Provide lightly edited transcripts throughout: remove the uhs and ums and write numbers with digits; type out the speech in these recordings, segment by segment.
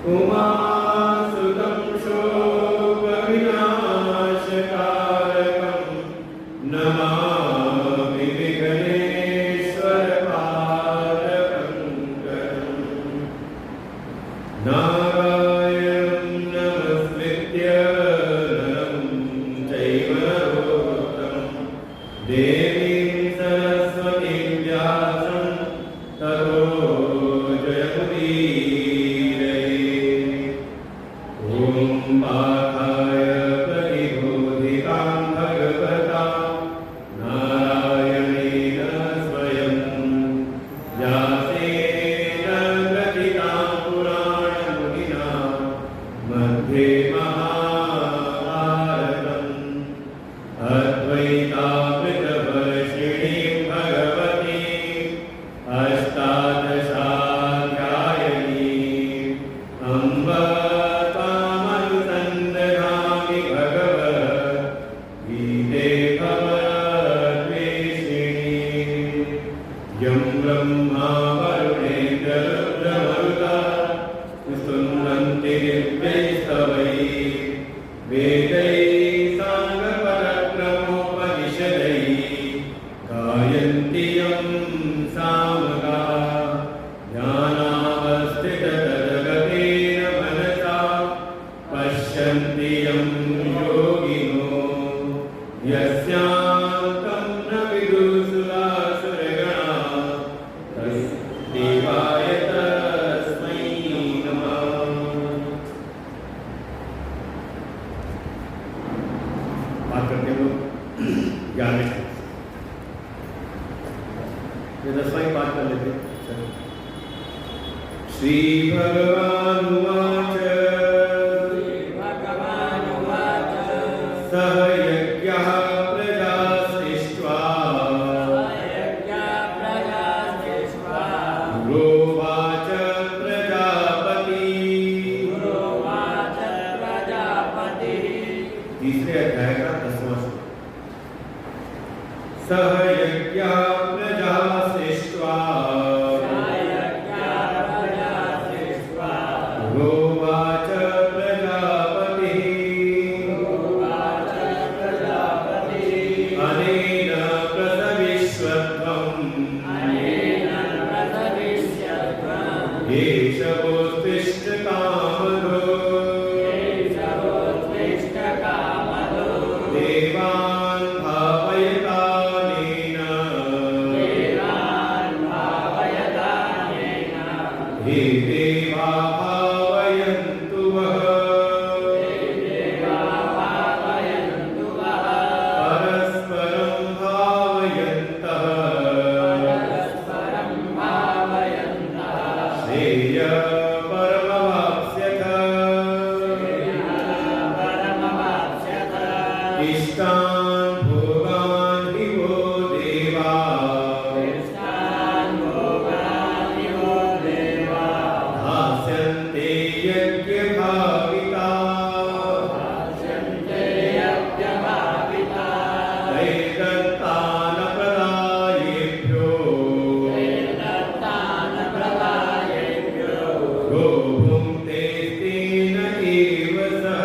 Uma Sudam Shobha नारायणं नमस्कृत्य नरं चैव नरोत्तमं देवीं सरस्वतीं व्यासं ततो जयमुदीरये। ॐ पार्थाय प्रतिबोधितां भगवता नारायणेन स्वयं व्यासेन ग्रथितां पुराणमुनिना मध्ये महाभारतम् अद्वैतामृतवर्षिणीं भगवतीं अष्टादशाध्यायिनीं अम्ब तामनुसन्दधामि भगवद्गीते भवद्वेषिणीं। यं ब्रह्मा वरुणेन्द्ररुद्रमरुतः स्तुवन्ति दिव्यैस्तवैः वेदैः साङ्गपदक्रमोपनिषदैः गायन्ति यं सामगाः ध्यानावस्थिततद्गतेन मनसा पश्यन्ति यं योगिनो यस्यान्तं न विदुषुरासुरगणाः देवाय तस्मै नमः। बात करते हैं लोग 11वें ये 10वां बात कर लेते हैं। श्री भगवानुवाच सह यज्ञः प्रजा सृष्ट्वा गुरोवाच प्रजापति। तीसरे अध्याय का 10वां श्लोक। सह यज्ञः प्रजा सृष्ट्वा गुरोवाच प्रजापतिः अनेन प्रसविष्यध्वम् एष वोत्तिष्ठ कामधो देवान् भावयतानेन हे देवा भावयन्तु वः परस्परं भावयन्तः श्रेय परमवाप्स्यथ इष्टान् भोगान् हि वो देवा दास्यन्ते यज्ञभाविताः तैर्दत्तानप्रदायेभ्यो यो भुङ्क्ते तेन एव सः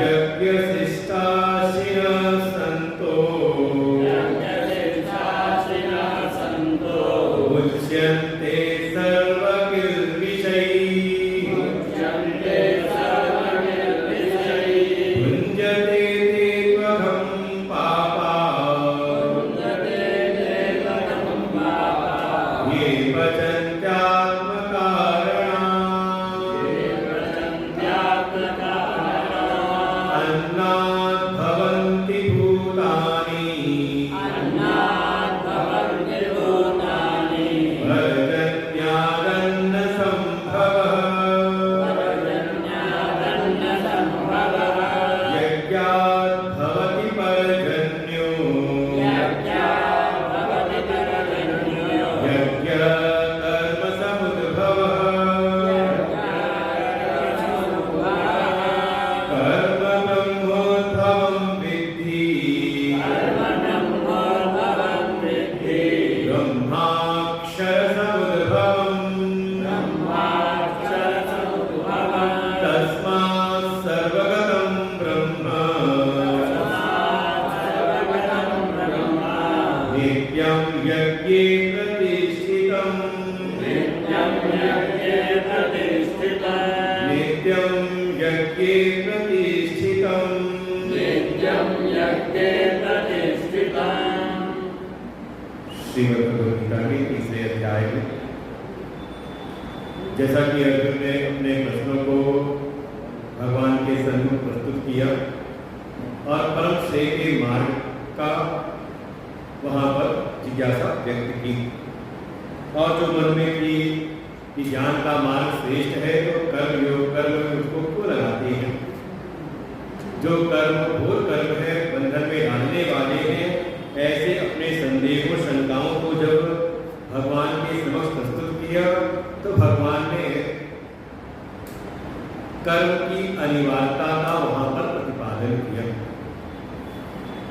यज्ञशिष्टाशिनः सन्तो उच्यन्ते सर्वकिल्बिषैः भुञ्जते ते त्वघं पापाः ये पचन्त्यात्मकारणात् अन्नात् भवन्ति भूतानि पर्जन्यादन्नसम्भवः यज्ञात् भवति पर्जन्यो यज्ञकर्मसमाप्तिः जैसा कि अर्जुन ने अपने प्रश्नों को भगवान के सन्मुख प्रस्तुत किया और परम श्रेय के मार्ग का वहाँ पर जिज्ञासा व्यक्त की, और जो मन में थी कि ज्ञान का मार्ग श्रेष्ठ है तो कर्म योग कर्म में उसको क्यों लगाते हैं। जो कर्म घोर कर्म है, बंधन में डालने वाले हैं, ऐसे अपने संदेहों शंकाओं को जब भगवान के समक्ष प्रस्तुत किया तो भगवान ने कर्म की अनिवार्यता का वहां पर प्रतिपादन किया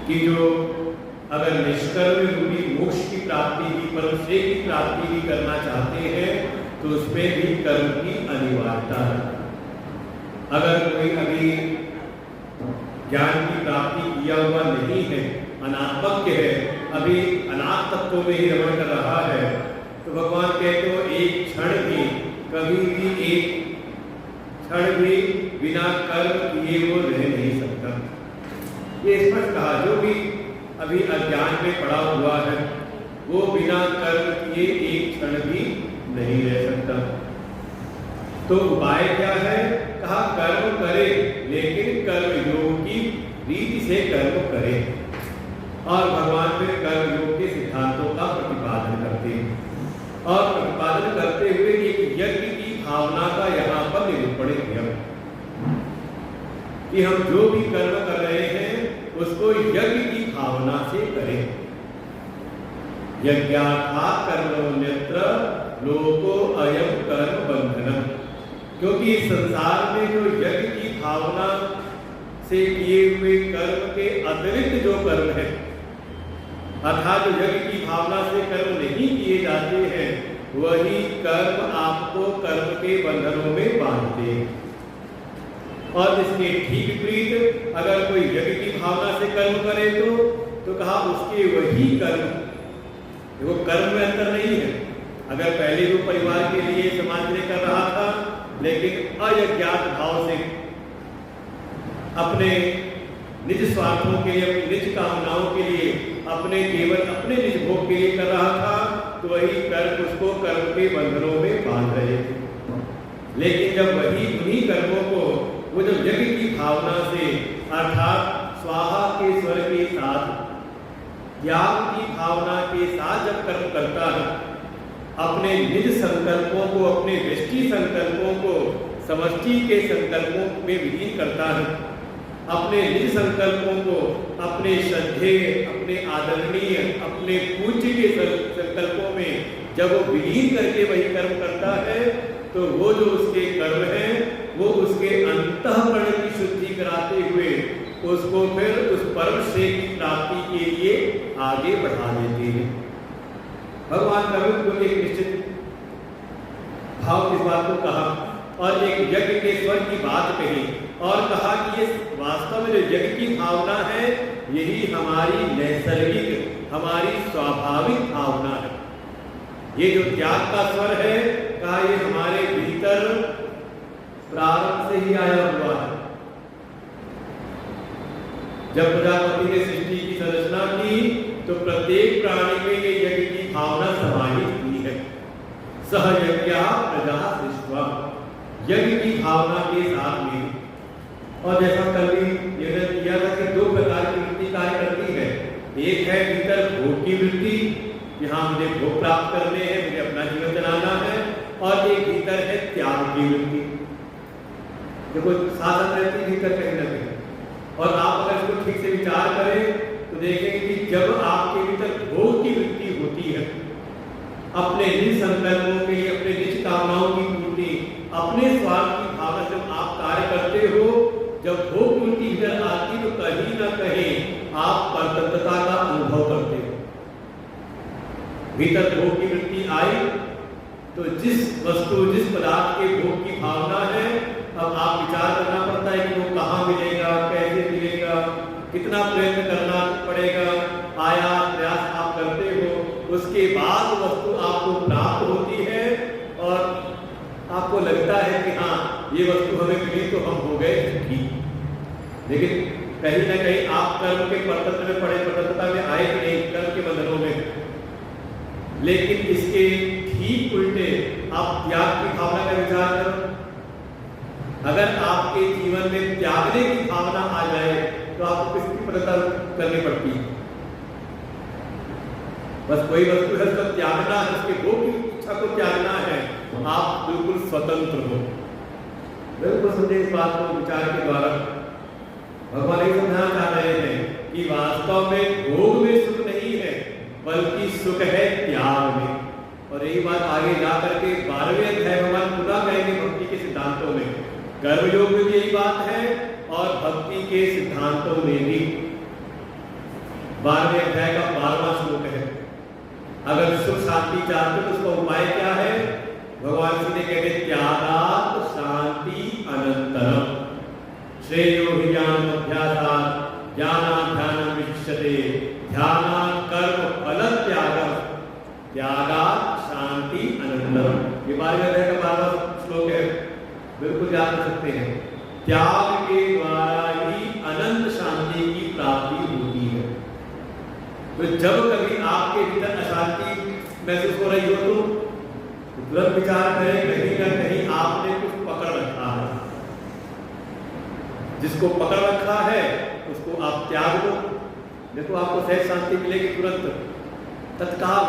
कि जो अगर निष्कर्म रूपी मोक्ष की प्राप्ति की, परम श्रेय की प्राप्ति भी करना चाहते हैं तो उसमें भी कर्म की अनिवार्यता है। अगर कोई अभी ज्ञान की प्राप्ति किया हुआ नहीं है, अनात्मज्ञ है, अभी अनाथ तत्वों में ही रमण कर रहा है, तो भगवान कहते हो एक क्षण भी, कभी भी एक क्षण भी बिना कर्म किए वो रह नहीं सकता। ये स्पष्ट कहा, जो भी अभी अज्ञान में पड़ा हुआ है वो बिना कर्म किए एक क्षण भी नहीं रह सकता। तो उपाय क्या है? कहा कर्म करे, लेकिन कर्म योग की रीति से कर्म करे। और भगवान फिर कर्म योग के सिद्धांतों का प्रतिपादन करते हैं और प्रतिपादन करते हुए एक यज्ञ की भावना का यहाँ पर निरूपण किया कि हम जो भी कर्म कर रहे हैं उसको यज्ञ की भावना से करें। यज्ञार्था कर्मण्यत्र लोको अयम कर्म बंधनम, क्योंकि इस संसार में जो यज्ञ की भावना से किए हुए कर्म के अतिरिक्त जो कर्म है, अर्थात जो यज्ञ की भावना से कर्म नहीं किए जाते हैं, वही कर्म आपको कर्म के बंधनों में बांधते हैं। और इसके ठीक विपरीत अगर कोई यज्ञ की भावना से कर्म करे तो कहा उसके वही कर्म, देखो कर्म में अंतर नहीं है। अगर पहले वो परिवार के लिए समाज के लिए कर रहा था, लेकिन अयज्ञात भाव से अपने निज स्वार्थों के लिए, अपनी निज कामनाओं के लिए, अपने केवल अपने निज भोग के लिए कर रहा था, तो वही कर्म उसको कर्म के बंधनों में बांध रहे थे। लेकिन जब वही उन्हीं कर्मों को वो जब यज्ञ की भावना से, अर्थात स्वाहा के स्वर के साथ, त्याग की भावना के साथ जब कर्म करता है, अपने निज संकल्पों को, अपने व्यष्टि संकल्पों को समष्टि के संकल्पों में विलीन करता है, अपने निज संकल्पों को अपने श्रद्धेय, अपने आदरणीय, अपने पूज्य के संकल्पों में जब वो विलीन करके वही कर्म करता है, तो वो जो उसके कर्म हैं वो उसके अंतःकरण की शुद्धि कराते हुए उसको फिर उस परम श्रेय की प्राप्ति के लिए आगे बढ़ा देते हैं। भगवान कर्म को एक निश्चित भाव इस बात को कहा और एक यज्ञ के स्वर की बात कही और कहा कि ये वास्तव में जो यज्ञ की भावना है, यही हमारी नैसर्गिक, हमारी स्वाभाविक भावना है। ये जो त्याग का स्वर है, कहा ये हमारे भीतर प्रारंभ से ही आया हुआ है। जब प्रजापति ने सृष्टि की संरचना की तो प्रत्येक प्राणी में ये यज्ञ की भावना समाहित हुई है। सह यज्ञा प्रजा सृष्टवा, यज्ञ की भावना के साथ में। और जैसा कल भी निर्णय किया था कि दो प्रकार की वृत्ति कार्य करती है। एक है भीतर भोग की वृत्ति, यहाँ मुझे भोग प्राप्त करने हैं, मुझे अपना जीवन चलाना है, और एक भीतर है त्याग की वृत्ति। देखो साधन रहती भीतर कहीं ना कहीं, और आप अगर इसको ठीक से विचार करें तो देखेंगे कि जब आपके भीतर भोग की वृत्ति होती है, अपने निज संकल्पों के लिए, अपने निज कामनाओं की पूर्ति, अपने स्वार्थ की भावना जब आप कार्य करते हो, जब भोग की वृत्ति इधर आती तो कहीं ना कहीं आप परतंत्रता का अनुभव करते हो। भीतर भोग की वृत्ति आई तो जिस वस्तु, जिस पदार्थ के भोग की भावना है, अब आप विचार करना पड़ता है कि वो कहाँ मिलेगा, कैसे मिलेगा, कितना प्रयत्न करना पड़ेगा, आयास प्रयास आप करते हो, उसके बाद वस्तु आपको प्राप्त होती है और आपको लगता है कि हाँ ये वस्तु हमें मिली तो हम हो गए ठीक। लेकिन कहीं ना कहीं आप कर्म के परतंत्र में पड़े, परतंत्रता में आए कि नहीं, कर्म के बंधनों में। लेकिन इसके ठीक उल्टे आप त्याग की भावना का विचार करो। अगर आपके जीवन में त्यागने की भावना आ जाए तो आपको किसकी प्रथा करनी पड़ती है? बस कोई वस्तु है उसको त्यागना है, उसके भोग की इच्छा को त्यागना है, आप बिल्कुल स्वतंत्र हो। बिल्कुल समझे इस बात को विचार के द्वारा। भगवान ये समझाना चाह रहे हैं कि वास्तव में भोग में सुख नहीं है, बल्कि सुख है त्याग में। और यही बात आगे जा करके 12वें अध्याय भगवान पुनः कहेंगे भक्ति के सिद्धांतों में। कर्मयोग में भी यही बात है और भक्ति के सिद्धांतों में भी। 12वें अध्याय का 12वां श्लोक है। अगर सुख शांति चाहते तो उसका उपाय क्या है? भगवान श्री ने कहते त्यागात् शांति अनंतरम श्रेयो हि ज्ञानम् अभ्यासात् ज्ञानात् ध्यानं विशिष्यते ध्यानात् कर्म फल त्यागः त्यागात् शांति अनंतरम। ये 12वें अध्याय का 12वां श्लोक है, बिल्कुल याद कर सकते हैं। त्याग के द्वारा ही अनंत शांति की प्राप्ति होती है। तो जब कभी आपके भीतर अशांति महसूस हो रही हो तो तुरंत विचार करें कहीं ना कहीं आपने कुछ पकड़ रखा है। जिसको पकड़ रखा है उसको आप त्याग दो, देखो आपको सहज शांति मिलेगी तुरंत, तत्काल।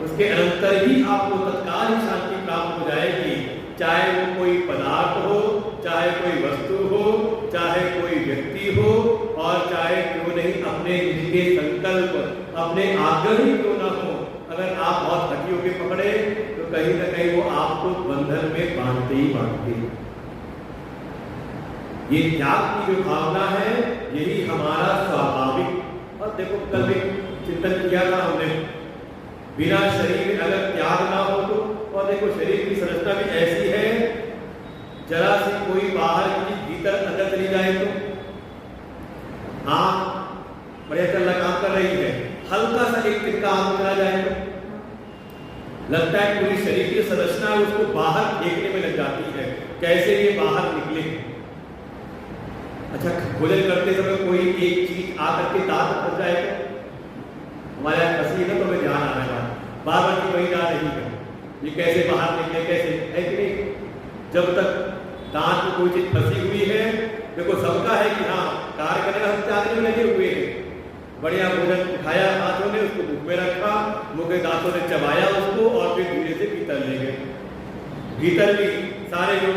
उसके अनंतर ही आपको तत्काल ही शांति प्राप्त हो जाएगी। चाहे वो कोई पदार्थ हो, चाहे कोई वस्तु हो, चाहे कोई व्यक्ति हो, और चाहे क्यों नहीं अपने जिनके संकल्प, अपने आग्रह ही क्यों ना हो, अगर आप बहुत हटी होकर पकड़े तो कहीं ना कहीं वो आपको बंधन में बांधते ही बांधते। ये त्याग की जो भावना है यही हमारा स्वाभाविक। और देखो कल भी चिंतन किया था हमने, बिना शरीर में अगर त्याग ना हो तो, और देखो शरीर की संरचना भी ऐसी है, जरा सी कोई बाहर की भीतर अंदर चली जाए तो आँख बढ़िया चलना काम कर रही है, हल्का सा एक तिनका आँख चला जाए तो लगता है पूरी शरीर की संरचना है उसको बाहर फेंकने में लग जाती है, कैसे ये बाहर निकले। अच्छा भोजन करते समय कोई एक चीज आकर के दांत फंस जाए तो हमारे यहाँ फंसी है ना, तो हमें ध्यान आ रहा है बार बार की वही जा रही है, ये कैसे बाहर निकले, कैसे है कि नहीं। जब तक दांत में कोई चीज फंसी हुई है, देखो सबका है कि हाँ कार्य करने का हम त्यागने में लगे हुए हैं। बढ़िया भोजन उठाया हाथों ने, उसको मुख में रखा, मुंह के दांतों ने चबाया उसको और फिर धीरे से भीतर ले गए। भीतर भी सारे जो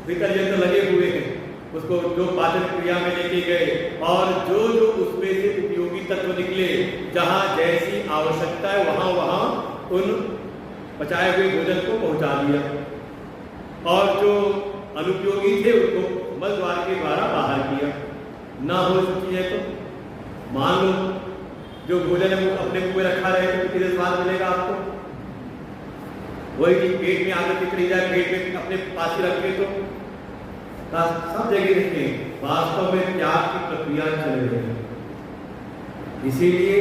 भीतर यंत्र लगे हुए हैं उसको जो पाचन क्रिया में लेके गए, और जो जो उसमें से उपयोगी तत्व निकले, जहाँ जैसी आवश्यकता है वहाँ वहाँ उन पचाए हुए भोजन को पहुँचा दिया, और जो अनुपयोगी थे उनको मल द्वार के द्वारा बाहर किया। ना हो सकती है तो मान लो जो भोजन है वो अपने मुंह में रखा रहे तो कितने स्वाद मिलेगा आपको? वही चीज पेट में आगे निकली जाए, पेट में अपने पास ही रखे तो सब जगह देखें वास्तव में त्याग की प्रक्रिया चल रही है। इसीलिए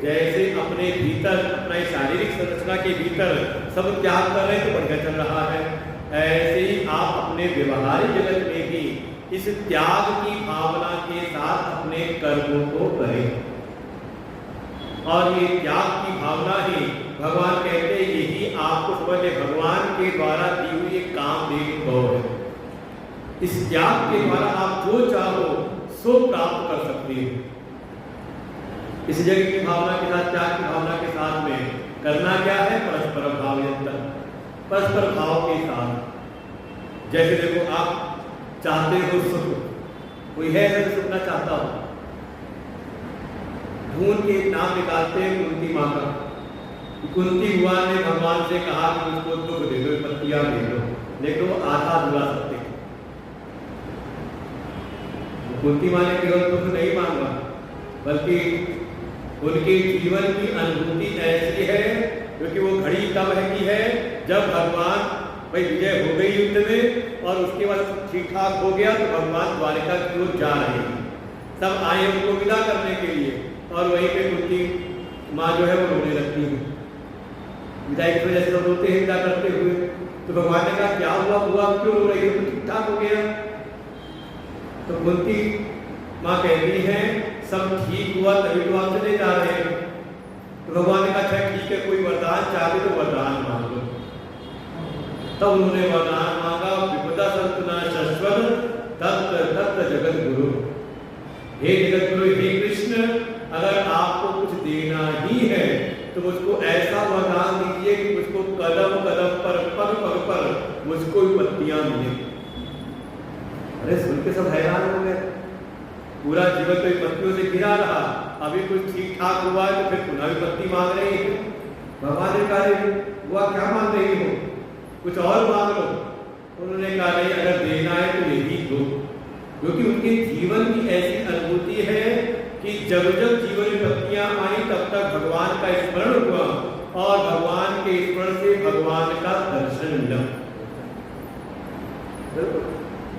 जैसे अपने भीतर, अपने शारीरिक संरचना के भीतर सब त्याग कर रहे हैं तो बढ़िया चल रहा है, ऐसे ही आप अपने व्यवहारिक जगत में भी इस त्याग की भावना के साथ अपने कर्मों को करें। और ये त्याग की भावना ही भगवान कहते हैं यही आपको समझे भगवान के द्वारा दी हुई एक कामदेव गौ है। इस त्याग के द्वारा आप जो चाहो सो प्राप्त कर सकते हैं। इस जगह की भावना के साथ, त्याग की भावना के साथ में करना क्या है? परस्पर भाव यंत्र, परस्पर भाव के साथ। जैसे देखो आप चाहते हो सुख, कोई है ऐसा सुखना चाहता हो, ढूंढ के एक नाम निकालते हैं कुंती माँ का। कुंती हुआ ने भगवान से कहा कि मुझको दुख दे दो, पत्तियां दे दो, लेकिन वो आधा अधूरा सकते। कुंती माँ ने केवल दुख नहीं मांगा, बल्कि उनके जीवन की अनुभूति ऐसी है, क्योंकि वो घड़ी तब है की है जब भगवान भाई विजय हो गई युद्ध में और उसके बाद ठीक ठाक हो गया तो भगवान द्वारिका की ओर जा रहे हैं, सब आए उनको विदा करने के लिए, और वहीं पे कुंती माँ जो है वो रोने लगती है। विदाई की वजह से लोग रोते हैं विदा करते हुए, तो भगवान ने कहा क्या हुआ, क्यों रो रही हो, तो ठीक ठाक हो गया। तो कुंती माँ कहती है सब ठीक हुआ तभी तो आप चले जा रहे हैं। तो भगवान ने कहा अच्छा ठीक है, कोई वरदान चाहे तो वरदान मांग लो। तब उन्होंने वरदान मांगा, विपदा संतना शाश्वत तत्व तत्व जगत गुरु। हे जगत गुरु, हे कृष्ण, अगर आपको कुछ देना ही है तो मुझको ऐसा वरदान दीजिए कि मुझको कदम कदम पर, पग पग पर मुझको विपत्तियां मिले। अरे सुन के सब हैरान हो गए। पूरा जीवन तो विपत्तियों से घिरा रहा, अभी कुछ ठीक ठाक हुआ है तो फिर पुनः विपत्ति मांग रही है। भगवान ने कहा हुआ क्या मांग रही हो, कुछ और मांग लो। उन्होंने कहा नहीं, अगर देना है तो यही दो। क्योंकि उनके जीवन की ऐसी अनुभूति है कि जब जब जीवन विपत्तियां आई तब तक भगवान का स्मरण हुआ और भगवान के स्मरण से भगवान का दर्शन मिला।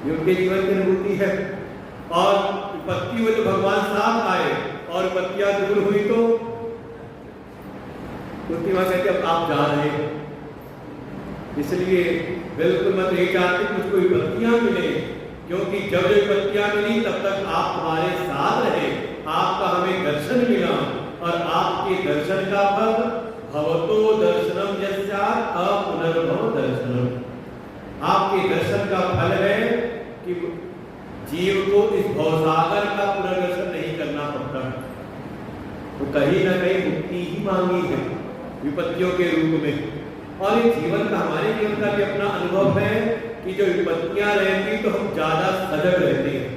ये उनके जीवन की अनुभूति है। और विपत्ति हुई तो भगवान साथ आए और विपत्तियां दूर हुई तो उसकी बात कहते अब आप जा रहे हो। इसलिए बिल्कुल मत ये चाहते मुझको विपत्तियां मिले, क्योंकि जब विपत्तियां मिली तब तक आप हमारे साथ रहे, आपका हमें दर्शन मिला और आपके दर्शन का फल भवतो दर्शनम यस्यात् अपुनर्भव दर्शनम। आपके दर्शन का फल है कि जीव को इस भवसागर का पुनर्दर्शन नहीं करना पड़ता। तो कहीं ना कहीं मुक्ति ही मांगी है विपत्तियों के रूप में। और ये जीवन का, हमारे जीवन का भी अपना अनुभव है कि जो विपत्तियां रहती तो हम ज्यादा सजग रहते हैं,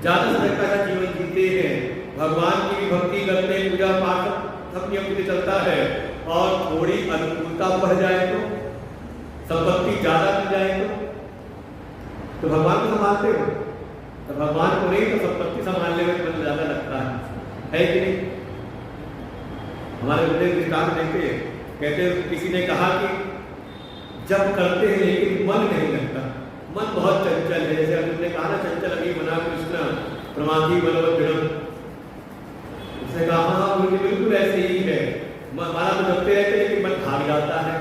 ज्यादा सजगता का जीवन जीते हैं, भगवान की भी भक्ति करते हैं, पूजा पाठ सब नियम से चलता है। और थोड़ी अनुकूलता बढ़ जाए तो, संपत्ति ज्यादा मिल जाए तो भगवान को संभालते हो, तो भगवान को नहीं तो संपत्ति संभालने में मन ज्यादा लगता है कि नहीं। हमारे गुरुदेव दृष्टांत देते हैं, कहते हैं किसी ने कहा कि जब करते हैं लेकिन मन नहीं लगता, मन बहुत चंचल है। जैसे अर्जुन ने कहा ना, चंचल अभी बना कृष्ण प्रमाथि बलवत दृढ़। उसने कहा हाँ गुरु जी बिल्कुल ऐसे ही है, हमारा तो जपते रहते हैं लेकिन मन भाग जाता है।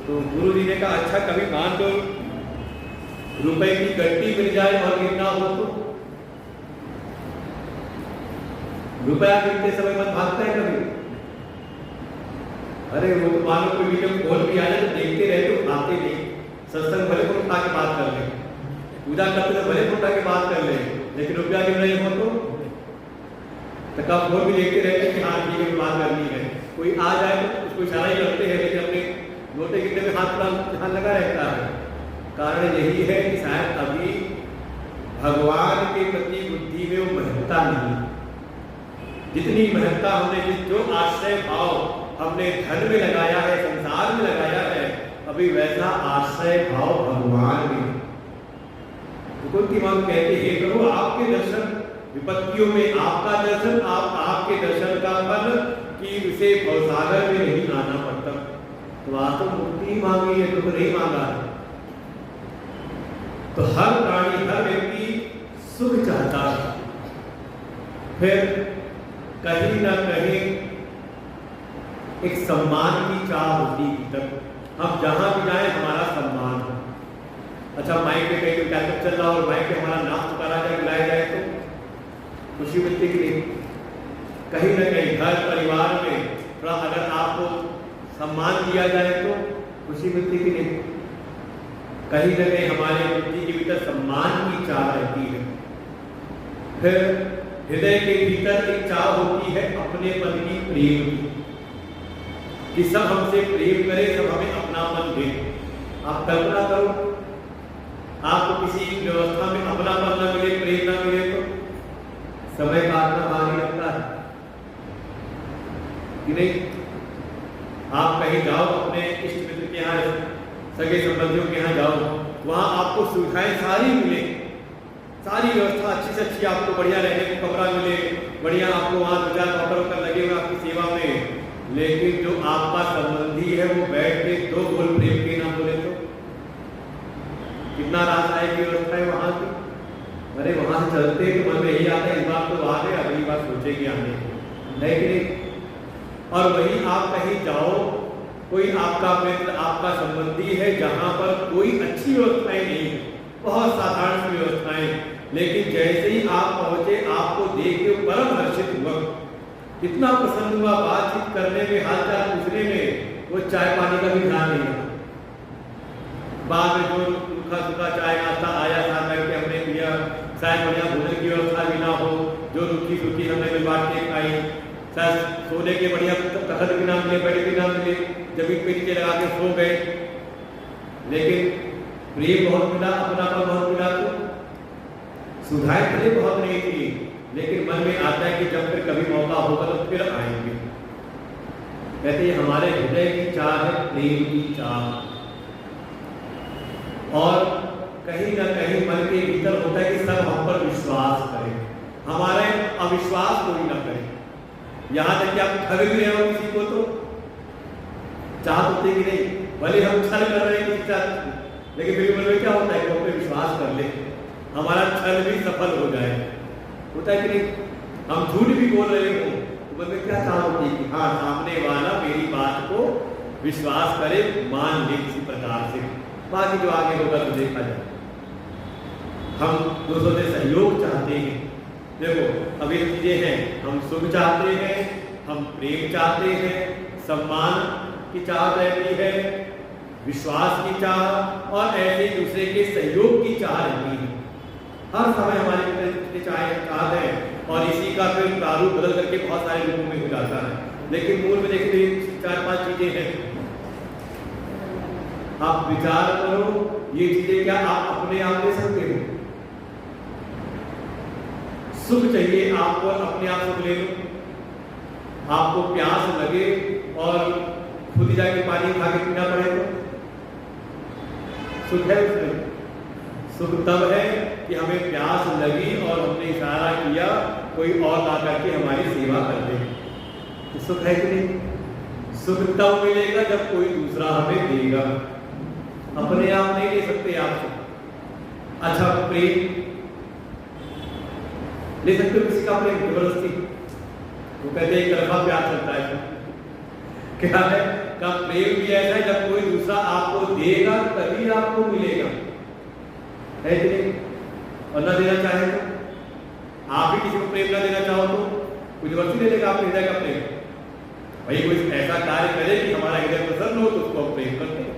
तो गुरु जी ने कहा अच्छा कभी मान लो रुपए की गड्डी मिल जाए और गिरना हो तो, रुपया गिरते समय मन भागता है कभी? अरे वो तो मानो कोई वीडियो कॉल भी आ जाए तो देखते रहे तो आते नहीं। सत्संग भले को उठा के बात कर ले, पूजा करते तो भले को उठा के बात कर ले, लेकिन रुपया गिर रहे हो तो कब फोन भी देखते रहते कि हाँ ठीक है बात करनी है। कोई आ जाए तो उसको इशारा ही करते हैं, लेकिन अपने नोटे गिरने में हाथ पूरा लगा रहता है। कारण यही है कि शायद अभी भगवान के प्रति बुद्धि में वो महत्ता नहीं। जितनी महत्ता हमने जो आश्रय भाव हमने धन में लगाया है, संसार में लगाया है, अभी वैसा आश्रय भाव भगवान में। तुलसी मां कहते हैं प्रभु आपके दर्शन, विपत्तियों में आपका दर्शन, आपके दर्शन का फल कि उसे भवसागर में नहीं आना पड़ता। तो वास्तव मुक्ति मांगी है, तो नहीं मांगा है। तो हर प्राणी, हर व्यक्ति सुख चाहता है, फिर कहीं ना कहीं एक सम्मान की चाह होती है। हम जहां भी जाए हमारा सम्मान हो। अच्छा माइक पे कहीं कैसेट चल रहा और माइक पे हमारा नाम पुकारा जाए, बुलाया जाए तो खुशी मिलती कि नहीं? कहीं ना कहीं घर परिवार में थोड़ा अगर आपको सम्मान दिया जाए तो खुशी मिलती कि नहीं? कहीं ना कहीं हमारे बुद्धि के भीतर सम्मान की चाह रहती है। फिर हृदय के भीतर एक चाह होती है अपने पद की, प्रेम की, कि सब हमसे प्रेम करे, सब हमें अपनापन दे। आप कल्पना करो आपको किसी व्यवस्था में अपनापन न मिले, प्रेम न मिले तो समय काटना भारी लगता है कि नहीं? आप कहीं जाओ अपने इष्ट मित्र के यहाँ, सगे संबंधियों के यहाँ जाओ, वहाँ आपको सुविधाएं सारी मिले, सारी व्यवस्था अच्छी से अच्छी, आपको बढ़िया रहने को कमरा मिले, बढ़िया आपको वहाँ 2-4 नौकर लगे हुए आपकी सेवा में, लेकिन जो आपका संबंधी है वो बैठ के 2 बोल प्रेम के ना बोले तो कितना राजनायक व्यवस्था है वहाँ की। अरे वहाँ से चलते तो मन में यही आता है इस बार तो आ गए, अगली बार सोचेंगे आने नहीं। और वही आप कहीं जाओ, कोई आपका मित्र, आपका संबंधी है जहाँ पर कोई अच्छी व्यवस्थाएं नहीं है, बहुत साधारण सी व्यवस्थाएं, लेकिन जैसे ही आप पहुंचे आपको देख के परम हर्षित हुआ इतना प्रसन्न हुआ, बातचीत करने में, हालचाल पूछने में, वो चाय पानी का भी ध्यान नहीं रहा। बाद में जो रूखा सूखा चाय नाश्ता आया, साथ बैठ के हमने किया, शायद बढ़िया भोजन की व्यवस्था भी ना हो, जो रूखी सूखी हमने भी बांट के खाई, शायद सोने के बढ़िया तखत भी ना मिले, बेड भी ना मिले, जमीन पे नीचे लगा के सो गए, लेकिन प्रेम बहुत मिला, अपनापन बहुत मिला। तो सुधार भले बहुत नहीं थी, लेकिन मन में आता है कि जब फिर कभी मौका होगा तो फिर आएंगे। कहते हैं हमारे हृदय की चाह है प्रेम की चाह, और कहीं ना कहीं मन के भीतर होता है कि सब हम पर विश्वास करें, हमारे अविश्वास कोई ना करे। यहाँ तक कि आप ठग भी रहे हो किसी को तो चाह होते कि नहीं, भले हम छल कर रहे हैं किसी का, लेकिन फिर मन में क्या होता है कि हम पे विश्वास कर ले, हमारा छल भी सफल हो जाए। होता है कि नहीं, हम झूठ भी बोल रहे हो तो मन में क्या चाह होती है कि हाँ सामने वाला मेरी बात को विश्वास करे, मान ले किसी प्रकार से, बाकी जो आगे होगा तो देखा जाए। हम दूसरों से सहयोग चाहते हैं। देखो अब ये चीजें हैं, हम सुख चाहते हैं, हम प्रेम चाहते हैं, सम्मान की चाह रहती है, विश्वास की चाह, और ऐसे दूसरे के सहयोग की चाह रहती है। हर समय हमारे भीतर चाह है, और इसी का फिर प्रारूप बदल करके बहुत सारे लोगों में हो जाता है। लेकिन मूल में देखते 4-5 चीजें हैं। आप विचार करो, ये चीजें क्या आप अपने आप ले सकते हो? सुख चाहिए आपको, अपने आप सुख ले लो। आपको प्यास लगे और खुद जाके पानी खा के पीना पड़े तो सुख है उसमें? सुख तब है कि हमें प्यास लगी और हमने इशारा किया, कोई और ला करके हमारी सेवा कर दे, तो सुख है कि नहीं? सुख तब मिलेगा जब कोई दूसरा हमें देगा, अपने आप नहीं ले सकते आप सुख। अच्छा प्रेम ले सकते हो किसी का प्रेम जबरदस्ती? वो कहते हैं एक तरफा प्यार चलता है। क्या है का प्रेम भी ऐसा है जब कोई दूसरा आपको देगा तभी आपको मिलेगा, है कि नहीं? और न देना चाहे तो आप भी किसी को प्रेम न देना चाहो तो कुछ जबरदस्ती ले लेगा आप हृदय का प्रेम। भाई कोई ऐसा कार्य करे कि हमारा हृदय प्रसन्न हो तो उसको हम प्रेम करते हैं।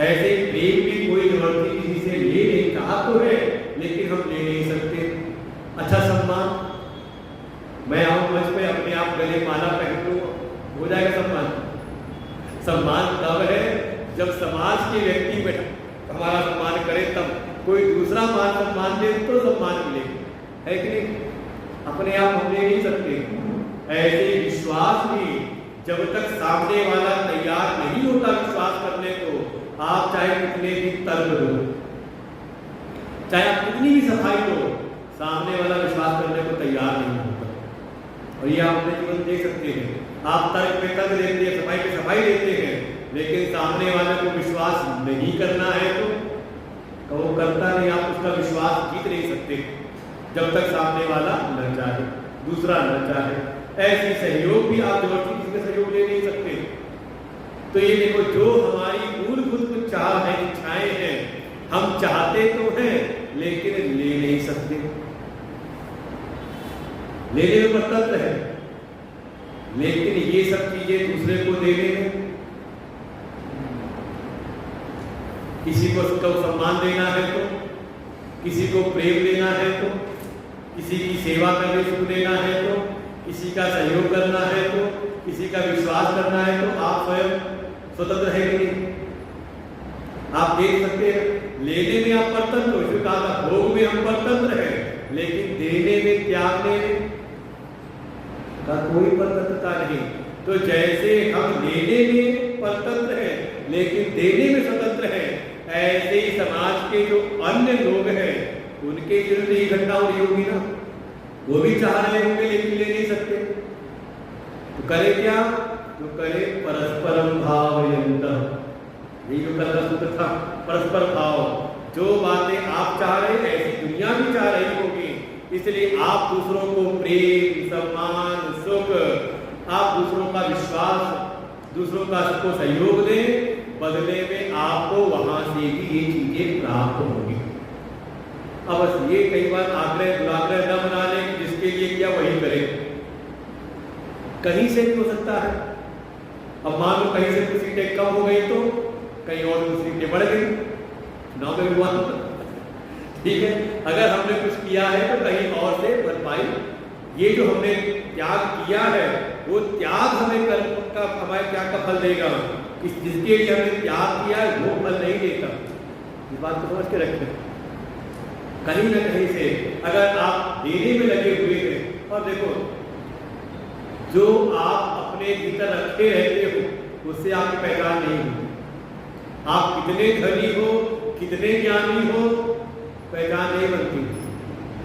ऐसे प्रेम भी कोई जबरदस्ती किसी से ले नहीं, कहा तो है लेकिन हम ले नहीं सकते। अच्छा सम्मान, मैं आऊं मंच पे अपने आप गले माला पहन लूं, हो जाएगा सम्मान? सम्मान तब है जब समाज के व्यक्ति बैठा हमारा सम्मान करे, तब कोई दूसरा मान सम्मान दे तो सम्मान मिलेगा, है कि नहीं? अपने आप हम ले नहीं सकते। ऐसे विश्वास भी जब तक सामने वाला तैयार नहीं होता विश्वास करने को, आप चाहे कितने भी तर्क दो, चाहे आप कितनी भी सफाई दो, सामने वाला विश्वास करने को तैयार नहीं होता। और ये आप अपने जीवन देख सकते हैं। आप तर्क पे तर्क देते हैं, सफाई पे सफाई देते हैं, लेकिन सामने वाले को विश्वास नहीं करना है तो वो करता नहीं, आप उसका विश्वास जीत नहीं सकते जब तक सामने वाला न चाहे, दूसरा न चाहे। ऐसी सहयोग भी आप जबरदस्ती किसी का सहयोग ले नहीं सकते। तो ये देखो, जो हमारी मूलभूत कुछ चाह है, इच्छाएं हैं, हम चाहते तो हैं लेकिन ले नहीं सकते। लेने में परतंत्र है, लेकिन ये सब चीजें दूसरे को देने में, किसी को सम्मान देना है तो, किसी को प्रेम देना है तो, किसी की सेवा करने सुख देना है तो, किसी का सहयोग करना है तो, किसी का विश्वास करना है तो आप स्वयं स्वतंत्र है कि नहीं? आप देख सकते हैं लेने में आप परतंत्र हो, जो कहा था भोग में हम परतंत्र हैं, लेकिन देने में त्यागने का कोई परतंत्रता नहीं। तो जैसे हम लेने में परतंत्र हैं लेकिन देने में स्वतंत्र हैं, ऐसे ही समाज के जो अन्य लोग हैं उनके जीवन में ये घटना हो रही होगी ना, वो भी चाह रहे होंगे लेकिन ले नहीं सकते। तो करे क्या? तो करे परस्परम भावयन्तः। यही जो कल का सूत्र था, परस्पर भाव। जो बातें आप चाह रहे हैं ऐसी दुनिया भी चाह रही होगी, इसलिए आप दूसरों को प्रेम, सम्मान, सुख, आप दूसरों का विश्वास, दूसरों का सबको सहयोग दें, बदले में आपको वहां से भी ये चीजें प्राप्त होंगी। अब बस ये कई बार आग्रह दुराग्रह न बना लें, जिसके लिए क्या वही करें। कहीं से भी हो सकता है। अब मान लो कहीं से कुछ सीटें कम हो गई तो कहीं और कुछ सीटें बढ़ गई, चुनाव में भी हुआ, ठीक है। अगर हमने कुछ किया है तो कहीं और से भरपाई, ये जो हमने त्याग किया है वो त्याग हमें कर्म का, हमारे त्याग का फल देगा। जिसके लिए हमने त्याग किया है वो फल नहीं देता, इस बात को समझ के रखें। कहीं ना कहीं से अगर आप देने में लगे हुए हैं, और देखो जो आप अपने भीतर रखे रहते हो उससे आपकी पहचान नहीं होती। आप कितने धनी हो, कितने ज्ञानी हो, पहचान नहीं बनती।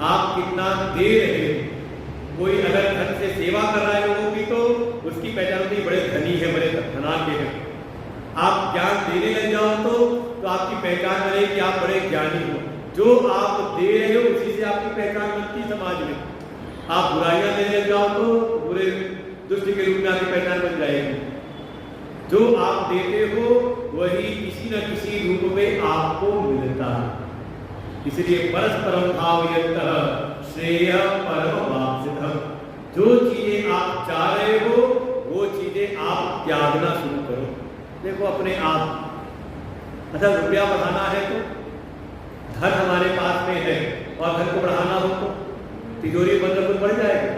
आप कितना दे रहे हो, कोई अगर धन से सेवा कर रहा है लोगों की तो उसकी पहचान होती है, बड़े धनी है, बड़े धनाढ्य हैं। आप ज्ञान देने लग जाओ तो आपकी पहचान बने कि आप बड़े ज्ञानी हो। जो आप दे रहे हो उसी से आपकी पहचान बनती समाज में। आप बुराइयां देने लग जाओ तो बुरे दुष्ट के रूप में आपकी पहचान बन जाएगी। जो आप देते हो वही किसी न किसी रूप में आपको मिलता है। इसलिए परस्परम भावयन्तः श्रेय परम वाप्सितम्। जो चीजें आप चाह रहे हो वो चीजें आप त्यागना शुरू करो। देखो अपने आप, अच्छा रुपया बढ़ाना है तो धन हमारे पास में है और धन को बढ़ाना हो तो तिजोरी बंद कुछ बढ़ जाएगा,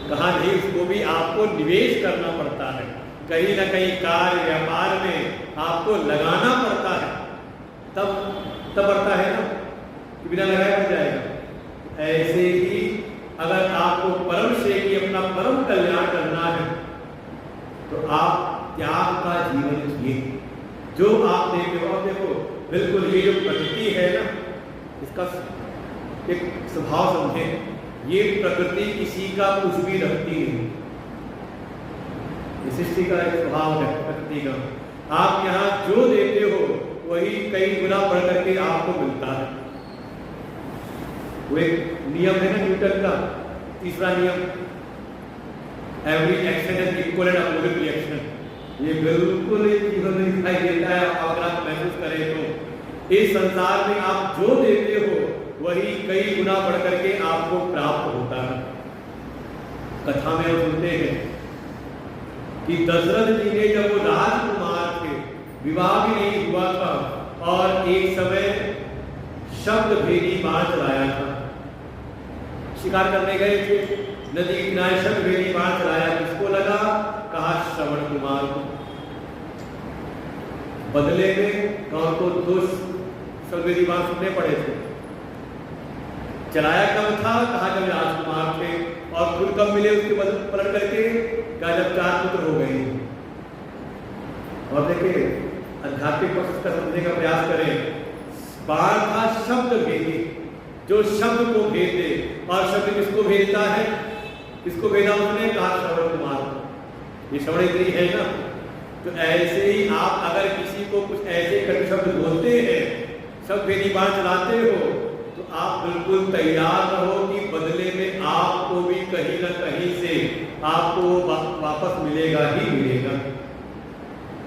कहा नहीं, उसको भी आपको निवेश करना पड़ता है। कहीं ना कहीं कार्य व्यापार में आपको लगाना पड़ता है, तब बढ़ता है ना, कि बिना लगाए बढ़ जाएगा। ऐसे ही अगर आपको परम से ही अपना परम कल्याण करना है तो आप त्याग का जीवन जिए। जो आप देखे हो, देखो बिल्कुल ये जो प्रकृति है ना, इसका एक स्वभाव समझें। ये प्रकृति किसी का कुछ भी रखती नहीं, सृष्टि का एक स्वभाव है प्रकृति का। आप यहाँ जो देते हो वही कई गुना बढ़ करके आपको मिलता है। वो एक नियम है ना न्यूटन का, तीसरा नियम, every action is equal and opposite reaction. ये बिल्कुल जीवन में दिखाई देता है, अगर आप महसूस करें तो। इस संसार में आप जो देते हो वही कई गुना बढ़ करके आपको प्राप्त होता है। कथा में हम सुनते हैं कि दशरथ जी ने जब वो राजकुमार थे, विवाह भी नहीं हुआ था, और एक समय शब्द भेदी बाण चलाया था। शिकार करने गए थे, नदी के किनारे शब्द भेदी बाण चलाया, किसको लगा? कहा श्रवण कुमार को। बदले में कौन को दोष शब्द भेदी बाण सुनने पड़े थे। चलाया कब था? कहा जब राजकुमार थे। और खुद कब मिले उसके पलट करके? कहा जब 4 पुत्र हो गए। और देखिए आध्यात्मिक पक्ष का समझने का प्रयास करें। बाण था शब्द भेदी, जो शब्द को भेद दे। और शब्द किसको भेजता है? किसको भेजा उसने? कहा श्रवण कुमार। ये श्रवण इंद्रिय है ना। तो ऐसे ही आप अगर किसी को कुछ ऐसे कटु शब्द बोलते हैं, शब्द भेदी बाण चलाते हो, तो आप बिल्कुल तैयार रहो कि बदले में आपको भी कहीं ना कहीं से आपको वापस मिलेगा ही मिलेगा।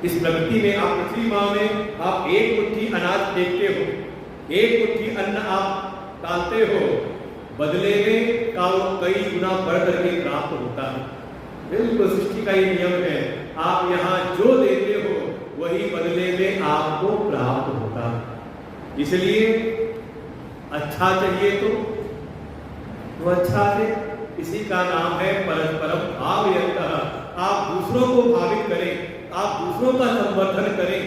इस प्रकृति में, आप पृथ्वी माँ में आप एक मुट्ठी अनाज फेंकते हो, एक मुट्ठी अन्न आप डालते हो, बदले में का वो कई गुना बढ़ करके प्राप्त होता है। बिल्कुल सृष्टि का ये नियम है। आप यहाँ जो देते हो वही बदले में आपको प्राप्त होता है। इसलिए अच्छा चाहिए तो अच्छा से, इसी का नाम है परस्परम भावयन्तः। आप दूसरों को भावित करें, आप दूसरों का संवर्धन करें,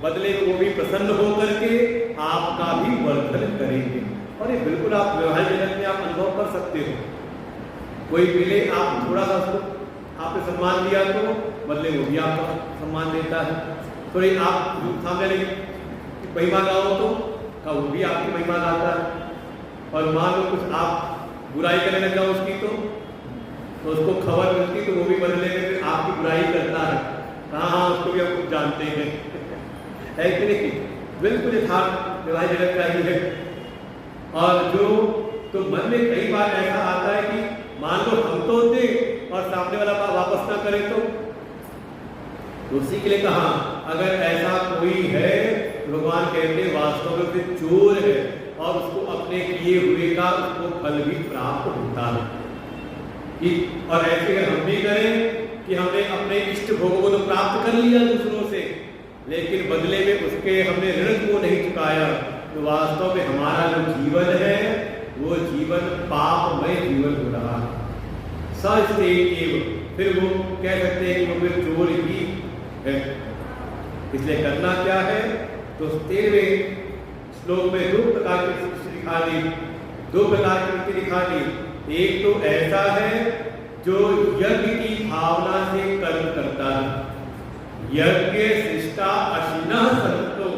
बदले में वो भी प्रसन्न होकर के आपका भी वर्धन करेंगे। और ये बिल्कुल आप व्यवहारिक जगत में आप अनुभव कर सकते हो। कोई मिले, आप थोड़ा सा उसको आपने सम्मान दिया तो बदले वो भी आपका सम्मान देता है। थोड़ी आप सामने लगे महिमा गाओ तो का वो भी आपकी महिमा गाता है। और मान लो कुछ आप बुराई करने लग जाओ उसकी तो उसको खबर मिलती तो वो भी बदले में फिर आपकी बुराई करता है। हाँ, उसको भी आप कुछ जानते हैं है कि नहीं? बिल्कुल यथार्थ व्यवहारिक जगत का ही है। और जो तो मन में कई बार ऐसा आता है कि मान लो हम तो दे और सामने वाला वापस ना करे तो उसी के लिए कहा, अगर ऐसा कोई है, भगवान कहते वास्तव में फिर चोर है और उसको अपने किए हुए का उसको फल भी प्राप्त होता है। कि और ऐसे अगर हम भी करें कि हमने अपने इष्ट भोगों को तो प्राप्त कर लिया दूसरों से, लेकिन बदले में उसके हमने ऋण को नहीं चुकाया, तो वास्तव में हमारा जो जीवन है वो जीवन पापमय जीवन हो रहा है। फिर वो कह सकते हैं कि वो फिर चोर ही है। इसलिए करना क्या है, तो 13वें श्लोक में दो प्रकार की वृत्ति दिखा दी। एक तो ऐसा है जो यज्ञ की भावना से कर्म करता है, यज्ञ शिष्टा अशिनः संतो।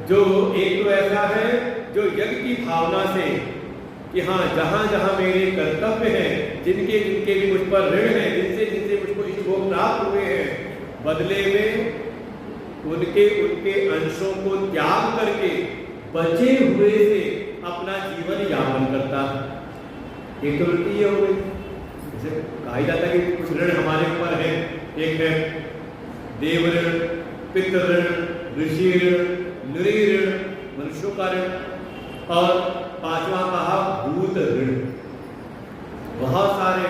जो एक तो ऐसा है जो यज्ञ की भावना से कि हाँ, जहां जहां मेरे कर्तव्य हैं, जिनके जिनके भी मुझ पर ऋण है, जिनसे जिनसे मुझको इष्ट भोग प्राप्त हुए हैं, बदले में उनके अंशों को त्याग करके बचे हुए से अपना जीवन यापन करता है। एक तो वृत्ति ये हो गई। जैसे कहा जाता है कि कुछ ऋण हमारे ऊपर है, एक है देव ऋण, पितृ ऋण, ऋषि ऋण, नृ ऋण, मनुष्यों का ऋण, और 5वां कहा भूत ऋण। बहुत सारे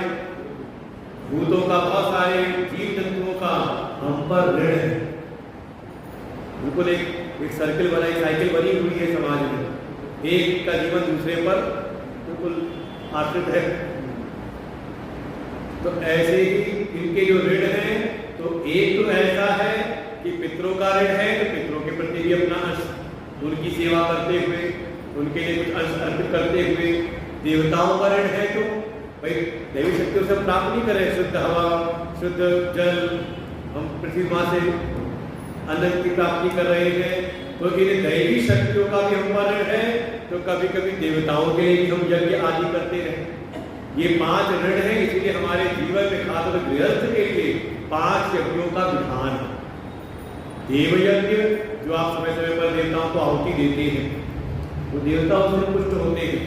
भूतों का, बहुत सारे जीव जंतुओं का हम पर ऋण है। बिल्कुल एक साइकिल बनी हुई है समाज में, एक का जीवन दूसरे पर बिल्कुल आश्रित है। तो ऐसे ही इनके जो ऋण हैं, तो एक तो ऐसा है कि पितरों का ऋण है, तो पितरों के प्रति भी अपना अंश, उनकी सेवा करते हुए, उनके लिए कुछ अंश अर्पित करते हुए। देवताओं का ऋण है, तो भाई दैवी शक्तियों से प्राप्त नहीं करें, शुद्ध हवा, शुद्ध जल, हम पृथ्वी माँ से अन्न की प्राप्ति कर रहे हैं, तो इन दैवी शक्तियों का भी हम पर ऋण है। तो कभी कभी देवताओं के लिए भी हम यज्ञ आदि करते रहे। ये 5 ऋण है, इसलिए हमारे जीवन में खासकर गृहस्थ के लिए 5 यज्ञों का विधान है। देव यज्ञ, जो आप समय समय पर देवताओं को आहुति देते हैं, वो देवताओं से पुष्ट होते हैं।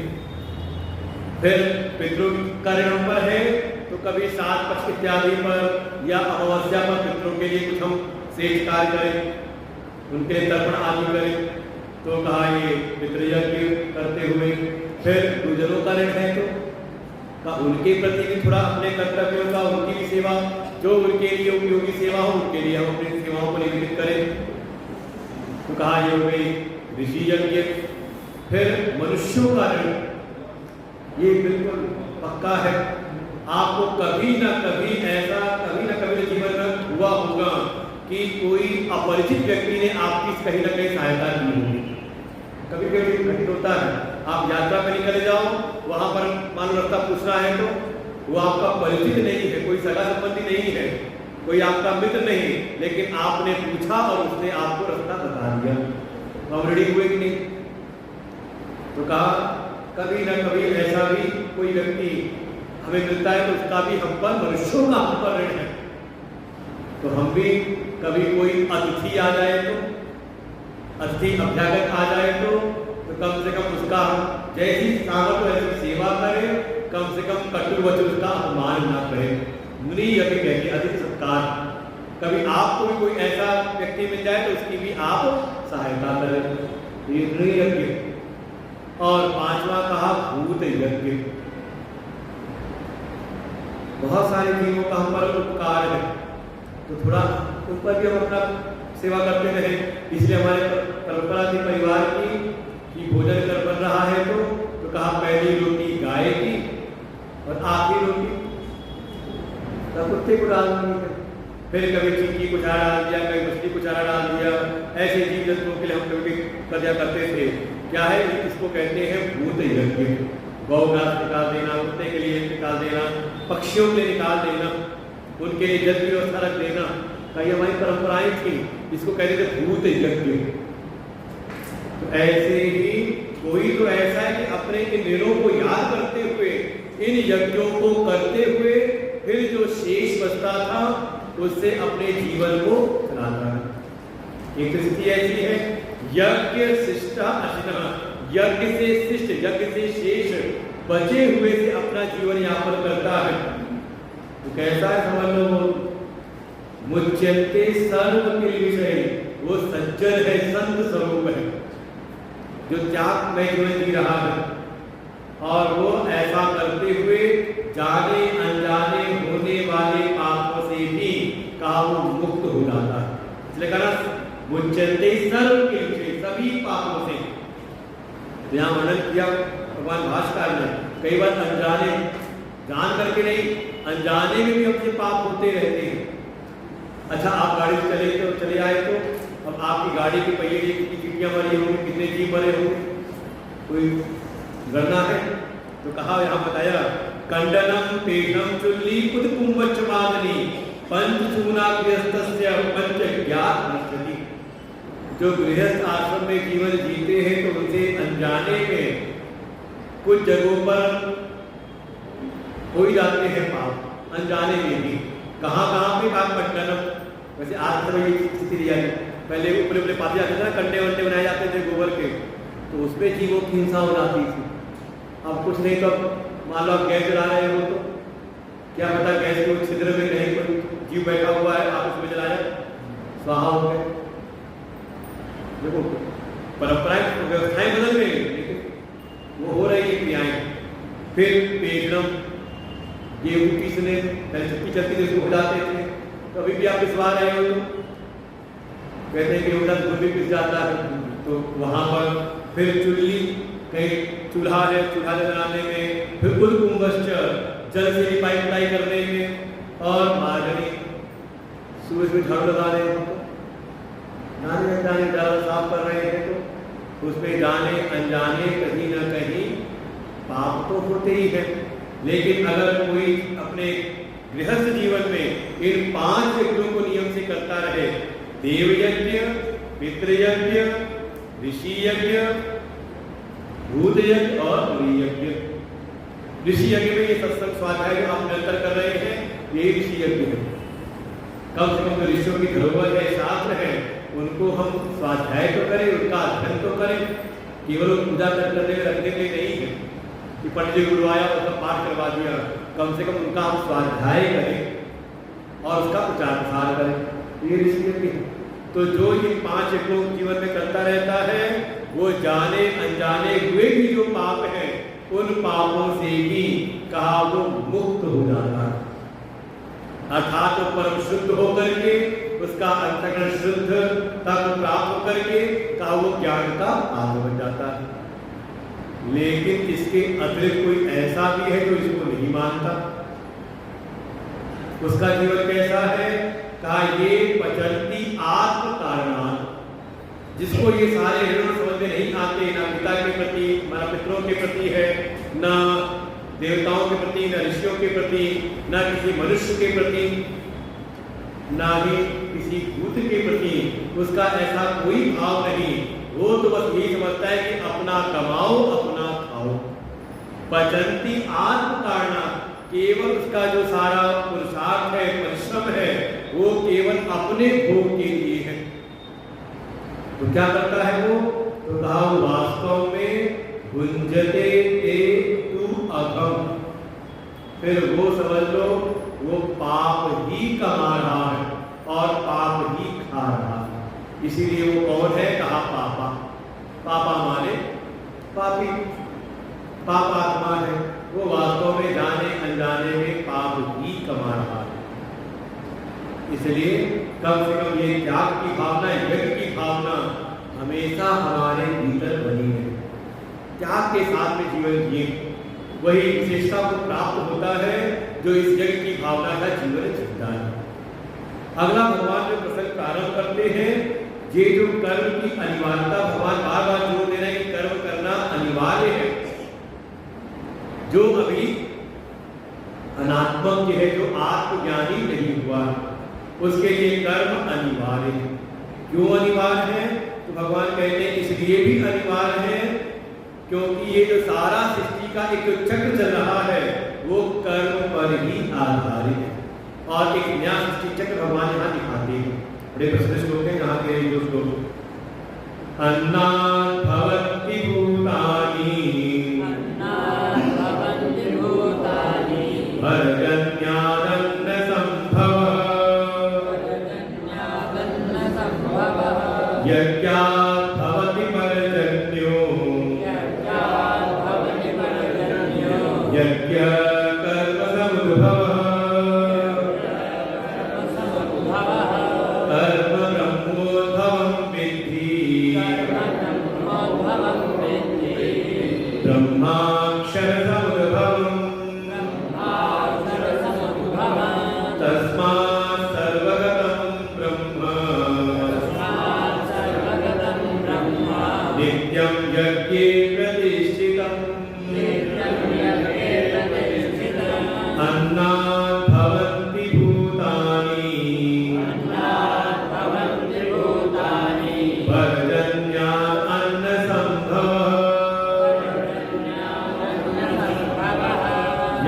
फिर पितरों का ऋण पर है, तो कभी 7 पक्ष इत्यादि पर या अमावस्या पर पितरों के लिए कुछ हम श्रेष्ठ कार्य करें, उनके लिए तर्पण आदि करें, तो कहा ये पितृयज्ञ करते हुए। फिर गुरुजनों का ऋण है, तो उनके प्रति भी थोड़ा अपने कर्तव्यों का, उनकी भी सेवा, जो उनके लिए उपयोगी सेवा हो, उनके लिए हम अपनी सेवाओं को निवेदित करें, तो कहा ये हो गई ऋषि यज्ञ। फिर मनुष्यों का ऋण, ये बिल्कुल पक्का है। आपको कभी ना कभी ऐसा, कभी ना कभी जीवन में हुआ होगा कि कोई अपरिचित व्यक्ति ने आपकी कहीं ना कहीं सहायता की होगी। कभी कभी घटित होता है, आप यात्रा पर निकले जाओ, वहां पर मान लो रास्ता पूछना है, तो वो आपका परिचित नहीं है, कोई सगा संबंधी नहीं है, कोई आपका मित्र नहीं, लेकिन आपने पूछा और उसने आपको रास्ता बता दिया, तो हम रेडी हुए कि नहीं? तो कहा कभी ना कभी ऐसा भी कोई व्यक्ति हमें मिलता है, तो उसका भी हम पर, मनुष्यों का हम पर ऋण है। तो हम भी कभी कोई अतिथि आ जाए, तो अतिथि अभ्यागत आ जाए, तो कम से कम उसका हम जैसी सामर्थ्य ऐसी सेवा करें, कम से कम कटु वचन उसका अपमान ना करें। नृ यज्ञ कहते अधिक सत्कार। कभी आपको भी कोई ऐसा व्यक्ति मिल जाए, तो उसकी भी आप सहायता करें, ये नृ यज्ञ। और 5वां कहा भूत यज्ञ। बहुत सारे जीवों का हम पर उपकार है, तो थोड़ा उन पर भी हम अपना सेवा करते रहे। इसलिए हमारे परंपरा थी परिवार की कि भोजन कर बन रहा है, तो कहा पहली रोटी गाय की और आखिरी रोटी कुत्ते को डाल दी। फिर कभी चिंकी को चारा डाल दिया, कभी मछली को चारा डाल दिया। ऐसे जीव जंतुओं के लिए हम कभी कर करते थे। क्या है, इसको कहते हैं भूत यज्ञ। गौ घास निकाल देना, कुत्ते के लिए निकाल देना, पक्षियों के लिए निकाल देना, उनके लिए जल की व्यवस्था रख देना, कई हमारी परंपराएं थी, इसको कहते थे भूत यज्ञ। तो ऐसे ही कोई तो ऐसा है कि अपने इन ऋणों को याद करते हुए, इन यज्ञों को करते हुए, फिर जो शेष बचता था उससे अपने जीवन को चलाता है। एक स्थिति ऐसी है, यज्ञ शिष्टा अशिनः, यज्ञ से शिष्ट, यज्ञ से शेष बचे हुए से अपना जीवन यापन करता है। तो कैसा है समझ लो, मुच्यन्ते सर्व किल विषय, वो सज्जन है, संत स्वरूप है, जो त्याग में जीवन जी रहा है, और वो ऐसा करते हुए जाने अनजाने होने वाले पापों से भी कहा वो मुक्त हो जाता है। इसलिए कहा मुच्यते सर्व के सभी पापों से। यहाँ वर्णन किया भगवान भास्कर ने, कई बार अनजाने, जान करके नहीं, अनजाने में भी हमसे पाप होते रहते हैं। अच्छा, आप गाड़ी से चले आए तो अब आपकी गाड़ी के पहिए की कितनी चिट्टियाँ मरी होंगी, कितने जीव मरे होंगे, कोई गणना है? तो कहा, यहाँ बताया कंडनम पेशम चुल्ली कुद कुंभच मादनी पंच चूना गृहस्थस्य पंच ज्ञात नश्यति। जो गृहस्थ आश्रम में जीवन जीते हैं तो उनसे अनजाने में कुछ जगहों पर हो ही जाते हैं पाप, अनजाने में भी। कहाँ पे पाप कंडनम, वैसे आज तो ये स्थिति दिया है, पहले ऊपर ऊपर पाते जाते थे ना, कंडे वंडे बनाए जाते थे गोबर के, तो उसमें जीवों की हिंसा हो जाती थी। अब कुछ नहीं तो मान लो आप गैस जला रहे हो तो क्या पता गैस के छिद्र में कहीं कोई जीव बैठा हुआ है, आप उसमें जलाया, स्वाहा हो गए। देखो परंपराएं व्यवस्थाएं बदल गई, लेकिन वो हो रही है क्रियाएं। फिर पेशरम, गेहूं पीसने पहले चक्की चलती थी, उसको हो जाते थे, तो अभी भी आप पिसवा रहे हो तो कहते हैं कि उनका दूध भी पिस जाता है, तो वहां पर फिर चुल्ली, कहीं चूल्हा है, चूल्हा जलाने में, फिर कुल कुंभश्च, जल से लिपाई पुताई करने में, और मार्गनी, सूरज में झाड़ू लगा रहे हैं तो जाने साफ कर रहे हैं तो उसमें जाने अनजाने कहीं ना कहीं पाप तो होते ही है। लेकिन अगर कोई अपने गृहस्थ जीवन में इन 5 यज्ञों को नियम से करता रहे, देव यज्ञ, पितृयज्ञ, ऋषि यज्ञ, भूत यज्ञ और मुनि यज्ञ। ऋषि यज्ञ में ये सत्संग स्वाध्याय जो आप निरंतर कर रहे हैं, ये ऋषि यज्ञ है। कम से कम जो ऋषियों की धरोहर है, शास्त्र है, उनको हम स्वाध्याय तो करें, उनका अध्ययन तो करें, केवल पूजा करने में रखने के लिए नहीं है कि पंडित जी गुरु आया उसका पाठ करवा दिया। कम से कम उनका हम स्वाध्याय करें और उसका प्रचार प्रसार करें, ये ऋषि यज्ञ है। तो जो ये 5 यज्ञों जीवन में करता रहता है, वो जाने अनजाने हुए भी जो पाप हैं, उन पापों से भी कहा वो मुक्त हो जाता है। अर्थात वो परम शुद्ध होकर के, उसका अंतःकरण शुद्ध तक प्राप्त होकर के कहा वो ज्ञान का पात्र बन जाता है। लेकिन इसके अतिरिक्त कोई ऐसा भी है जो इसको नहीं मानता, उसका जीवन कैसा है? कहा ये पचंती आत्म कारणात्, जिसको ये सारे ऋण समझ में नहीं आते, ना पिता के प्रति, ना पितरों के प्रति है, ना देवताओं के प्रति, ना ऋषियों के प्रति, ना किसी मनुष्य के प्रति, ना ही किसी भूत के प्रति, उसका ऐसा कोई भाव नहीं। वो तो बस यही समझता है कि अपना कमाओ अपना खाओ। पचंती आत्म कारणात्, केवल उसका जो सारा पुरुषार्थ है, परिश्रम है, वो केवल अपने भोग के लिए है। तो क्या करता है वो? तो कहा वास्तव में भुंजते ते तु अघम, फिर वो समझ लो वो पाप ही कमा रहा है और पाप ही खा रहा है। इसीलिए वो कौन है? कहा पापा। पापा माने पापी, पाप आत्मा है, वो वास्तव में जाने अनजाने में पाप ही कमा रहा है। इसलिए कम से कम ये त्याग की भावना, यज्ञ की भावना हमेशा हमारे भीतर बनी है। त्याग के साथ में जीवन जिए, वही विशेषता को प्राप्त होता है जो इस यज्ञ की भावना का जीवन जीता है। अगला भगवान जो प्रसंग प्रारंभ करते हैं, ये जो कर्म की अनिवार्यता भगवान बार बार जोर दे रहे हैं कि कर्म करना अनिवार्य है। जो अभी अनात्मक है, जो आत्मज्ञानी नहीं हुआ, उसके लिए कर्म अनिवार्य है। क्यों अनिवार्य है? तो भगवान कहते हैं इसलिए भी अनिवार्य है क्योंकि ये जो सारा सृष्टि का एक जो चक्र चल रहा है वो कर्म पर ही आधारित है। और एक नया सृष्टि चक्र भगवान यहाँ दिखाते हैं। बड़े प्रसिद्ध श्लोक है यहाँ के जो श्लोक, अन्नात् भवन्ति भूतानि पर्जन्यादन्न संभवः यज्ञात् भवति पर्जन्यो यज्ञ कर्म यज्ञे प्रतिष्ठितम् अन्नात् भवन्ति भूतानि पर्जन्यात् अन्नसम्भवः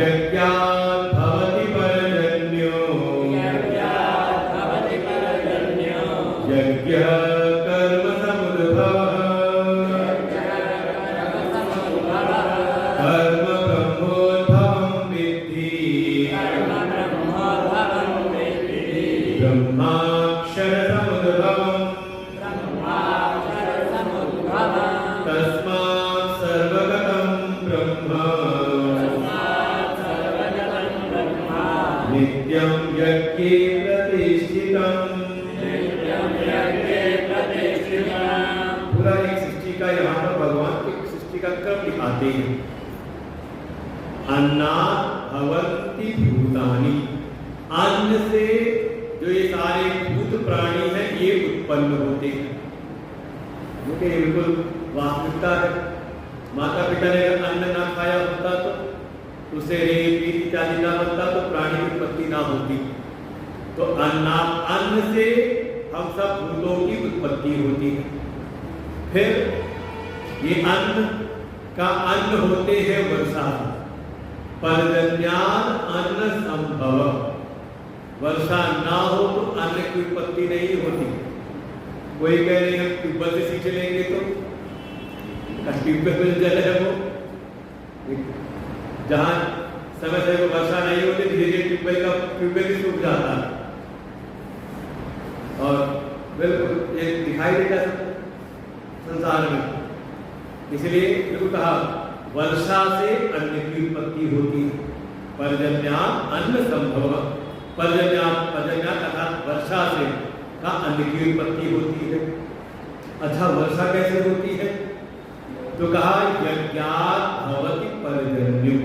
यज्ञात् भवति पर्जन्यो यज्ञः कर्म समुद्भवः कर्म ब्रह्मोद्भवं विद्धि ब्रह्माक्षर समुद्भवम् तस्मात् सर्वगतं ब्रह्म नित्यं यज्ञे प्रतिष्ठितम्। पूरा एक सृष्टि का यहाँ पर भगवान एक सृष्टि का क्रम दिखाते हैं। अन्नात् भवन्ति भूतानि, अन्न से जो ये सारे भूत प्राणी हैं ये उत्पन्न होते हैं। क्योंकि ये बिल्कुल वास्तविकता है। माता पिता ने अगर अन्न ना खाया होता तो उसे रेत पीत इत्यादि ना बनता तो प्राणी की उत्पत्ति ना होती। तो अन्न से हम सब भूतों की उत्पत्ति होती है। फिर ये अन्न का अन्न होते हैं वर्षा, पर्जन्यात् अन्न संभव। वर्षा ना हो तो अन्न की उत्पत्ति नहीं होती। कोई कह रहे हम ट्यूबवेल से सींच लेंगे तो ट्यूबवेल में जल है वो, जहाँ समय से वो वर्षा नहीं होती धीरे धीरे ट्यूबवेल भी सूख जाता है। और बिल्कुल ये दिखाई देता संसार में। इसलिए बिल्कुल कहा वर्षा से अन्न की उत्पत्ति होती है। पर्जन्यात् अन्न संभव, पर्जन्यात् अर्थात वर्षा से का अन्न की उत्पत्ति होती है। अच्छा वर्षा कैसे होती है? तो कहा यज्ञात् भवति पर्जन्यो।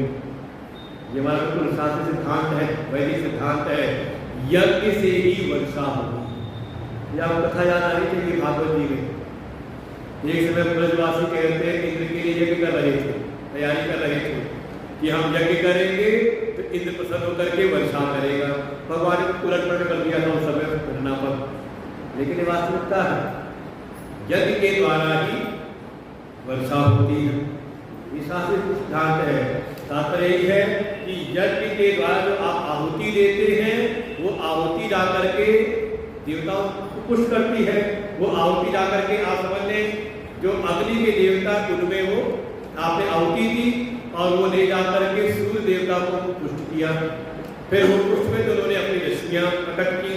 ये हमारा बिल्कुल शास्त्रीय सिद्धांत है, वैदिक सिद्धांत है। यज्ञ से ही वर्षा होती है। यह कथा याद आ रही थी भागवत जी में। एक समय ब्रजवासी कहते हैं इंद्र के लिए यज्ञ कर रहे थे, तैयारी कर रहे थे कि हम यज्ञ करेंगे तो इंद्र प्रसन्न होकर के वर्षा करेगा। भगवान ने उलट पलट कर दिया था उस समय घटना पर। लेकिन ये वास्तविकता है, यज्ञ के द्वारा ही वर्षा होती है। ये शास्त्रीय सिद्धांत है। तात्पर्य यही है कि यज्ञ के द्वारा जो आप आहुति देते हैं वो आहुति जाकर के देवताओं को पुष्ट करती है। वो आहुति जाकर के आप समझ लें जो अग्नि के देवता उनमें वो आपने आहुति दी और वो ले जाकर के सूर्य देवता को पुष्ट किया। फिर वो पुष्ट में तो उन्होंने अपनी रश्मियां प्रकट की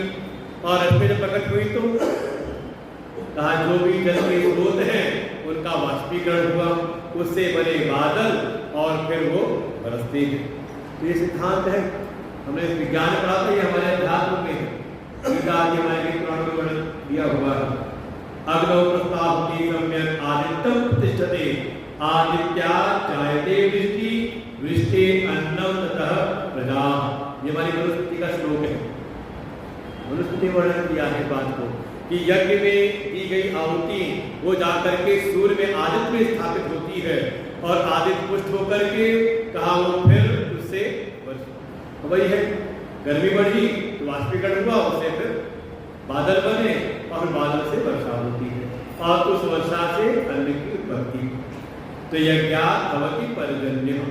और रश्मि जब प्रकट हुई तो कहा जो भी जल के स्रोत हैं उनका वाष्पीकरण हुआ, उससे बने बादल और फिर वो बरसते हैं। तो ये सिद्धांत है, हमने विज्ञान पढ़ा था, ये हमारे अध्यात्म में है। हमारे पुराणों में वर्णन दिया हुआ है। अग्नौ प्रस्तावति सम्यक् आदित्यं प्रतिष्ठते आदित्यात् जायते वृष्टि वृष्टि अन्नं ततः प्रजा। ये हमारी मनुस्मृति का श्लोक है। मनुस्मृति वर्णन किया है बात को कि यज्ञ में दी गई आहुति वो जाकर के सूर्य में आदित्य में स्थापित होती है और आदित्य पुष्ट होकर के कहा वो फिर उससे वही है गर्मी बढ़ी तो वाष्पीकरण हुआ, उससे फिर बादल बने और बादल से वर्षा होती है और उस वर्षा से अन्न की उत्पत्ति। तो यज्ञात् भवति पर्जन्यः,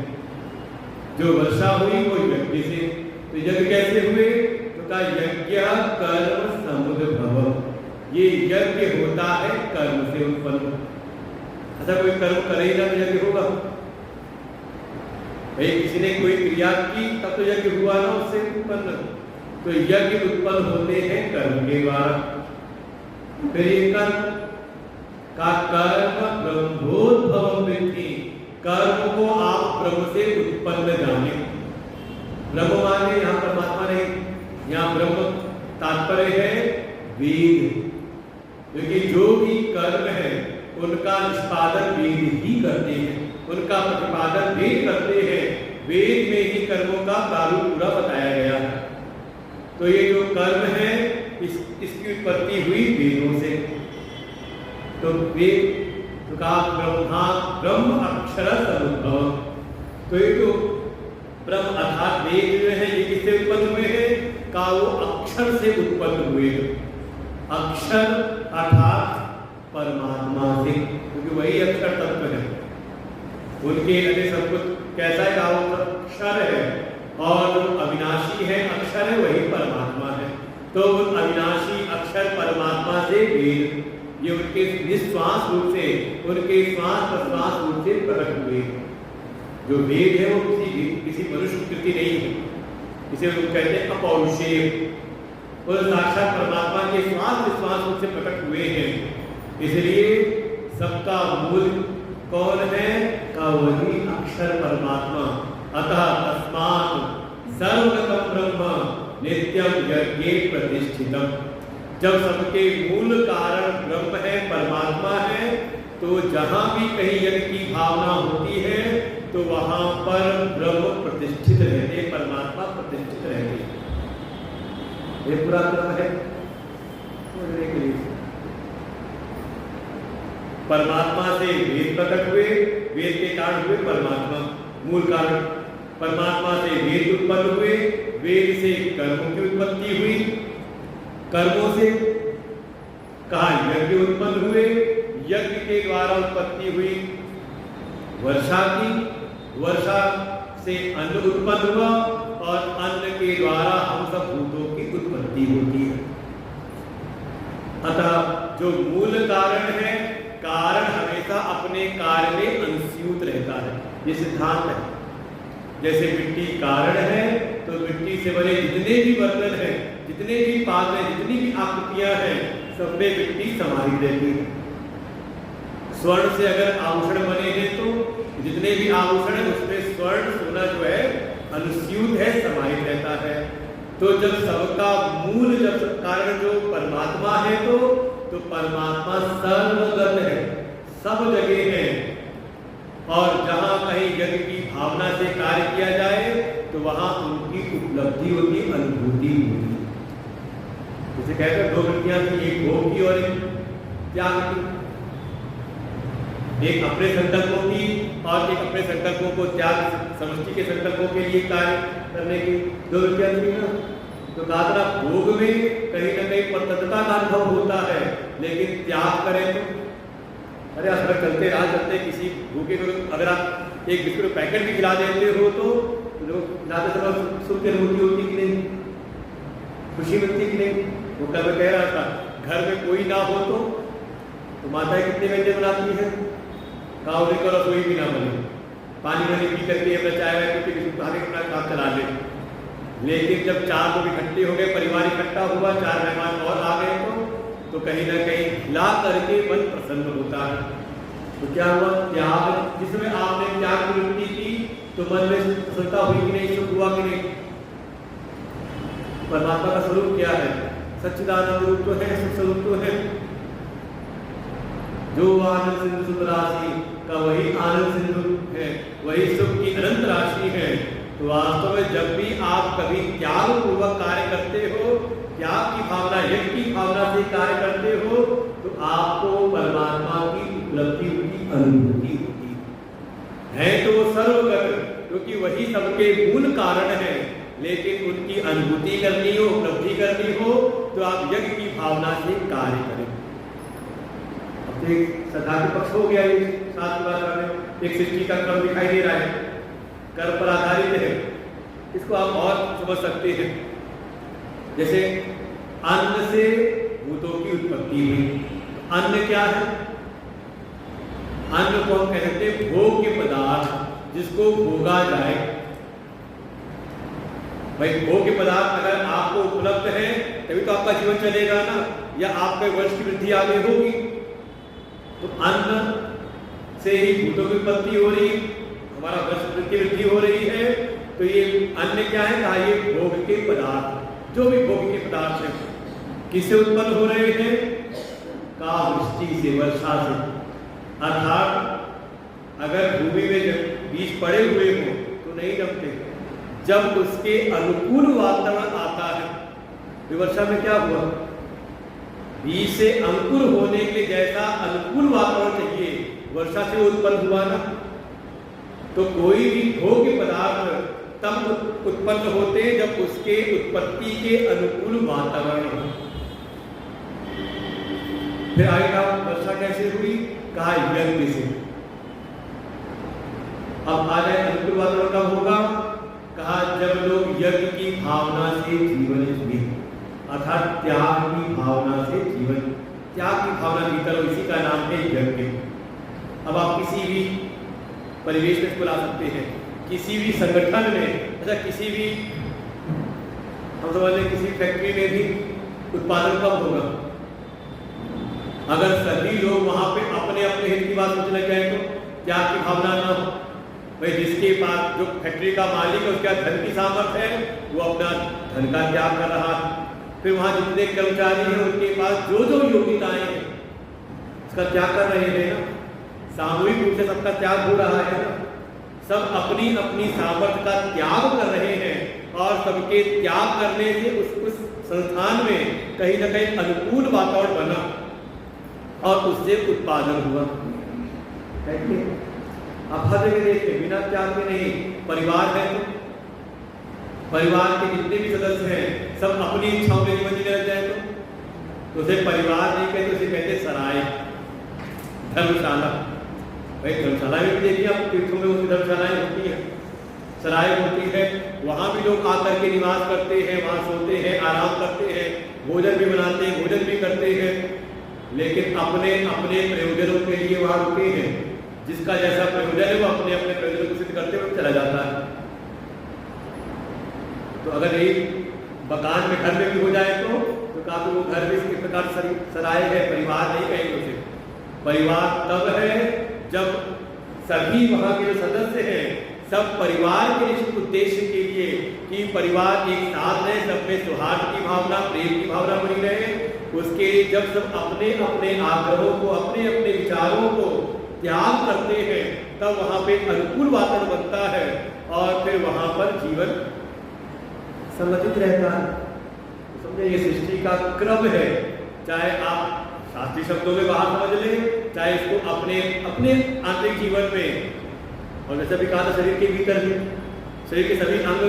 जो वर्षा हुई वो यज्ञ से। तो यज्ञ कैसे हुए? तो कहा यज्ञ कर्म समुद्भवः, ये यज्ञ होता है कर्म से उत्पन्न। अच्छा कोई कर्म करेगा तो यज्ञ होगा? भाई किसी ने कोई क्रिया की तब तो यज्ञ हुआ ना उससे उत्पन्न। तो यज्ञ उत्पन्न होते हैं कर्म के द्वारा। फिर ये कर्म का कर्म ब्रह्मोद्भवं विद्धि, कर्म को आप ब्रह्म से उत्पन्न जाने। ब्रह्म माने यहाँ परमात्मा नहीं, यहाँ ब्रह्म तात्पर्य है वेद, क्योंकि जो भी कर्म है उनका निष्पादन वेद ही करते हैं, उनका प्रतिपादन वेद करते हैं। वेद में ही कर्मों का प्रारूप पूरा बताया गया है। तो ये जो कर्म है इसकी उत्पत्ति हुई वेदों से। तो वेद तो कहा ब्रह्म अक्षर समुद्भव। तो ये जो ब्रह्म अर्थात वेद जो है ये किससे उत्पन्न हुए हैं? का वो अक्षर से उत्पन्न हुए। अक्षर अर्थात परमात्मा से, क्योंकि वही अक्षर तत्व है। उनके अन्य सब कुछ कैसा है? वो अक्षर है, और जो अविनाशी है अक्षर है वही परमात्मा है। तो अविनाशी अक्षर परमात्मा से वेद, ये उनके निश्वास रूप से, उनके श्वास प्रश्वास रूप से प्रकट हुए। जो वेद है वो किसी मनुष्य की कृति नहीं है, इसे लोग कहते हैं अपौरुषेय। और साक्षात परमात्मा के श्वास विश्वास रूप से प्रकट हुए हैं। इसलिए सबका मूल कौन है? का वही अक्षर परमात्मा। अतः तस्मात् सर्वगतं ब्रह्म नित्यं यज्ञे प्रतिष्ठितम्। जब सबके मूल कारण ब्रह्म है, परमात्मा है, तो जहाँ भी कहीं यज्ञ की भावना होती है तो वहाँ पर ब्रह्म प्रतिष्ठित रहते, परमात्मा प्रतिष्ठित रहते। ये पूरा क्रम है बोलने के लिए। परमात्मा से वेद प्रकट हुए, वेद के कारण हुए परमात्मा मूल कारण। परमात्मा से वेद उत्पन्न हुए, वेद से कर्मों की उत्पत्ति हुई, कर्मों से कहा यज्ञ उत्पन्न हुए, यज्ञ के द्वारा उत्पत्ति हुई वर्षा की, वर्षा से अन्न उत्पन्न हुआ, और अन्न के द्वारा हम सब भूतों की उत्पत्ति होती है। अतः जो मूल कारण है, कारण हमेशा अपने कार्य में अनुस्यूत रहता है, ये सिद्धांत है। जैसे मिट्टी कारण है, तो मिट्टी से बने जितने भी बर्तन हैं, जितने भी पात्र हैं, जितनी भी आकृतियां हैं, सब में मिट्टी समाई रहती है। स्वर्ण से अगर आभूषण बने हैं तो जितने भी आभूषण हैं उसमें स्वर्ण सोना जो है अनुस्यूत है, समाहित रहता है। तो जब सबका मूल, जब कारण जो परमात्मा है, तो परमात्मा सर्वगत है, सब जगह है। और जहाँ कहीं यज्ञ की भावना से कार्य किया जाए तो वहाँ उनकी उपलब्धि होती, अनुभूति होती। जैसे कहते हैं दो वृत्तियां थी, एक भोग की और एक त्याग की। एक अपने संकल्पों की और एक अपने संकल्पों को त्याग, समष्टि के संकल्पों के लिए कार्य करने की दो वृत्तियां थी ना। तो कहा था भोग में कहीं ना कहीं परतत्ता का अनुभव होता है, लेकिन त्याग करें तो अरे अगर चलते राह चलते किसी भूखे को अगर आप एक बिस्कुट पैकेट भी खिला देते हो तो लोग खिलाते समय सुख की अनुभूति होती कि नहीं, खुशी मिलती कि नहीं। वो कल मैं कह रहा था घर में कोई ना हो तो माताएं कितने व्यंजन बनाती है, गाँव लेकर रसोई भी ना बने, पानी वानी पी करके अपना चाय वाय पी के अपना काम चला ले। लेकिन जब चार लोग इकट्ठे हो गए, परिवार इकट्ठा हुआ, चार मेहमान और आ गए तो कहीं ना कहीं खिला करके मन प्रसन्न होता है। तो क्या हुआ? त्याग, जिसमें आपने त्याग की वृत्ति की तो मन में प्रसन्नता हुई कि नहीं, सुख हुआ कि नहीं। परमात्मा का स्वरूप क्या है? सच्चिदानंद रूप तो है, सुख स्वरूप तो है। जो आनंद सिंधु सुख राशि का वही आनंद सिंधु है, वही सुख की अनंत राशि है। तो वास्तव में जब भी आप कभी त्याग पूर्वक कार्य करते हो, त्याग की भावना, यज्ञ की भावना से कार्य करते हो, तो आपको परमात्मा की उपलब्धि की अनुभूति होती है। तो सर्वगत, क्योंकि वही सबके मूल कारण है, लेकिन उनकी अनुभूति करनी हो, उपलब्धि करनी हो, तो आप यज्ञ की भावना से कार्य करें। अब एक श्रद्धा के पक्ष हो गया, ये सात बार में एक सृष्टि का क्रम दिखाई दे रहा है, कर्म पर आधारित है। इसको आप और समझ सकते हैं। जैसे अन्न से भूतों की उत्पत्ति हुई। अन्न क्या है? अन्न को हम कहते हैं भोग के पदार्थ, जिसको भोगा जाए। भाई भोग के पदार्थ अगर आपको उपलब्ध है तभी तो आपका जीवन चलेगा ना, या आपके वर्ष की वृद्धि आगे होगी। तो अन्न से ही भूतों की उत्पत्ति हो रही, हमारा वर्ष की वृद्धि हो रही है। तो ये अन्न क्या है? कहा ये भोग के पदार्थ, जो भी भोग के पदार्थ हैं, किससे उत्पन्न हो रहे हैं? का वृष्टि से, वर्षा से। अर्थात अगर भूमि में जब बीज पड़े हुए हो तो नहीं जमते, जब उसके अनुकूल वातावरण आता है। तो वर्षा में क्या हुआ? बीज से अंकुर होने के लिए जैसा अनुकूल वातावरण चाहिए वर्षा से उत्पन्न हुआ ना। तो कोई भी भोग्य पदार्थ तब उत्पन्न होते हैं जब उसके उत्पत्ति के अनुकूल वातावरण हो। फिर आएगा वर्षा कैसे हुई, कहा यज्ञ से। अब आ जाए अनुकूल वातावरण कब होगा, कहा जब लोग यज्ञ की भावना से जीवन जिए, अर्थात त्याग की भावना से जीवन, त्याग की भावना भीतर हो, इसी का नाम है यज्ञ। अब आप किसी भी परिवेश में इसको ला सकते हैं, किसी भी संगठन में, अच्छा किसी भी हम समझ लें किसी फैक्ट्री में भी उत्पादन कब होगा, अगर सभी लोग वहां पे अपने अपने हित की बात सोचने लग जाए तो त्याग की भावना ना हो। भाई जिसके पास जो फैक्ट्री का मालिक है उसका धन की सामर्थ्य है, वो अपना धन का त्याग कर रहा है। फिर वहां जितने कर्मचारी हैं उनके पास जो जो योग्यताएं हैं उसका त्याग कर रहे हैं ना, सामूहिक रूप से सबका त्याग हो रहा है ना, सब अपनी अपनी सामर्थ्य का त्याग कर रहे हैं और सबके त्याग करने से उस संस्थान में कहीं ना कहीं अनुकूल वातावरण बना और उससे उत्पादन हुआ। अब हर जगह देखिए बिना त्याग के नहीं, परिवार है तो परिवार के जितने भी सदस्य हैं सब अपनी इच्छाओं में जीवन जीने लग जाए तो उसे परिवार नहीं कहते, उसे कहते सराय, धर्मशाला। भाई धर्मशाला में भी देखिए आप तीर्थों में उसकी धर्मशालाएं होती हैं, सराय होती है, वहाँ भी लोग आकर के निवास करते हैं, वहाँ सोते हैं, आराम करते हैं, भोजन भी बनाते हैं, भोजन भी करते हैं, लेकिन अपने अपने प्रयोजनों के लिए वहाँ रुके हैं। जिसका जैसा प्रयोजन है वो अपने अपने प्रयोजन को सिद्ध करते हुए चला जाता है। तो अगर एक मकान में घर में भी हो जाए तो काफी वो घर भी इस प्रकार सराय है, परिवार नहीं कहेंगे उसे। परिवार तब है जब सभी वहाँ के जो सदस्य हैं सब परिवार के निश्चित उद्देश्य के लिए कि परिवार एक साथ रहे, सब में सौहार्द की भावना, प्रेम की भावना बनी रहे, उसके लिए जब सब अपने अपने आग्रहों को, अपने अपने विचारों को त्याग करते हैं तब वहाँ पे अनुकूल वातावरण बनता है और फिर वहाँ पर जीवन संगठित रहता है। समझे ये सृष्टि का क्रम है, चाहे आप शास्त्रीय शब्दों में बाहर समझ लें, चाहे इसको अपने अपने आंतरिक जीवन में, और जैसा भी कहा था शरीर के भीतर भी शरीर के सभी अंग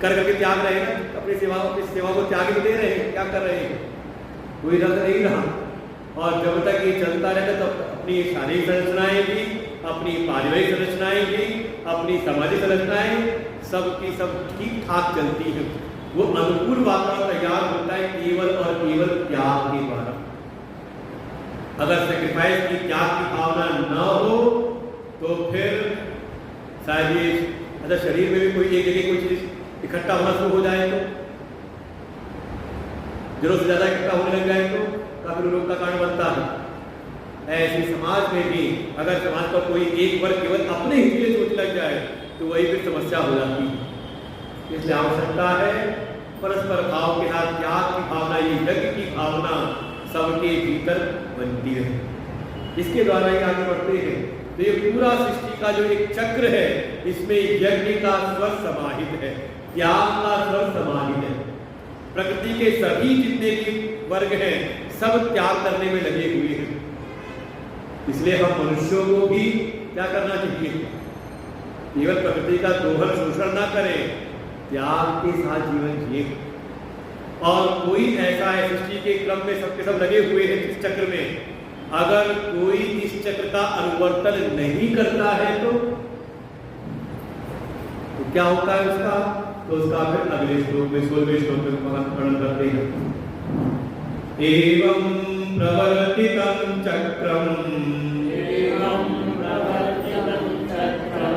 कर करके त्याग रहे हैं, अपनी सेवा को त्याग दे रहे हैं, क्या कर रहे हैं, कोई रंग नहीं रहा। और जब तक ये चलता रहता तब अपनी शारीरिक संरचनाएं भी, अपनी पारिवारिक संरचनाएं भी, अपनी सामाजिक संरचनाएं सबकी सब ठीक ठाक चलती है। वो अनुकूल वातावरण तैयार होता है केवल और केवल त्याग के द्वारा। अगर सेक्रीफाइस की, त्याग की भावना न हो तो फिर शायद ये अच्छा शरीर में भी कोई एक जगह कोई चीज इकट्ठा होना शुरू हो जाए तो, जरूरत से ज्यादा इकट्ठा होने लग जाए तो काफी रोग का कारण बनता है। ऐसे समाज में भी अगर समाज पर कोई एक वर्ग केवल अपने हित के लिए सोचने लग जाए तो वही फिर समस्या हो जाती है। इसलिए आवश्यकता है परस्पर भाव के साथ त्याग की भावना, ये यज्ञ की भावना सबके भीतर बनती है। इसके द्वारा ही आगे बढ़ते हैं। तो ये पूरा सृष्टि का जो एक चक्र है इसमें यज्ञ का स्वर समाहित है, त्याग का स्वर समाहित है। प्रकृति के सभी जितने भी वर्ग हैं सब त्याग करने में लगे हुए हैं। इसलिए हम मनुष्यों को भी क्या करना चाहिए, केवल प्रकृति का दोहन शोषण ना करें, त्याग के साथ जीवन जिए। और कोई ऐसा है सृष्टि के क्रम में सबके सब लगे हुए हैं इस चक्र में, अगर कोई इस चक्र का अनुवर्तन नहीं करता है तो क्या होता है उसका, तो उसका फिर अगले श्लोक में 16वें श्लोक में वर्णन करते हैं। एवं प्रवर्तितं चक्रम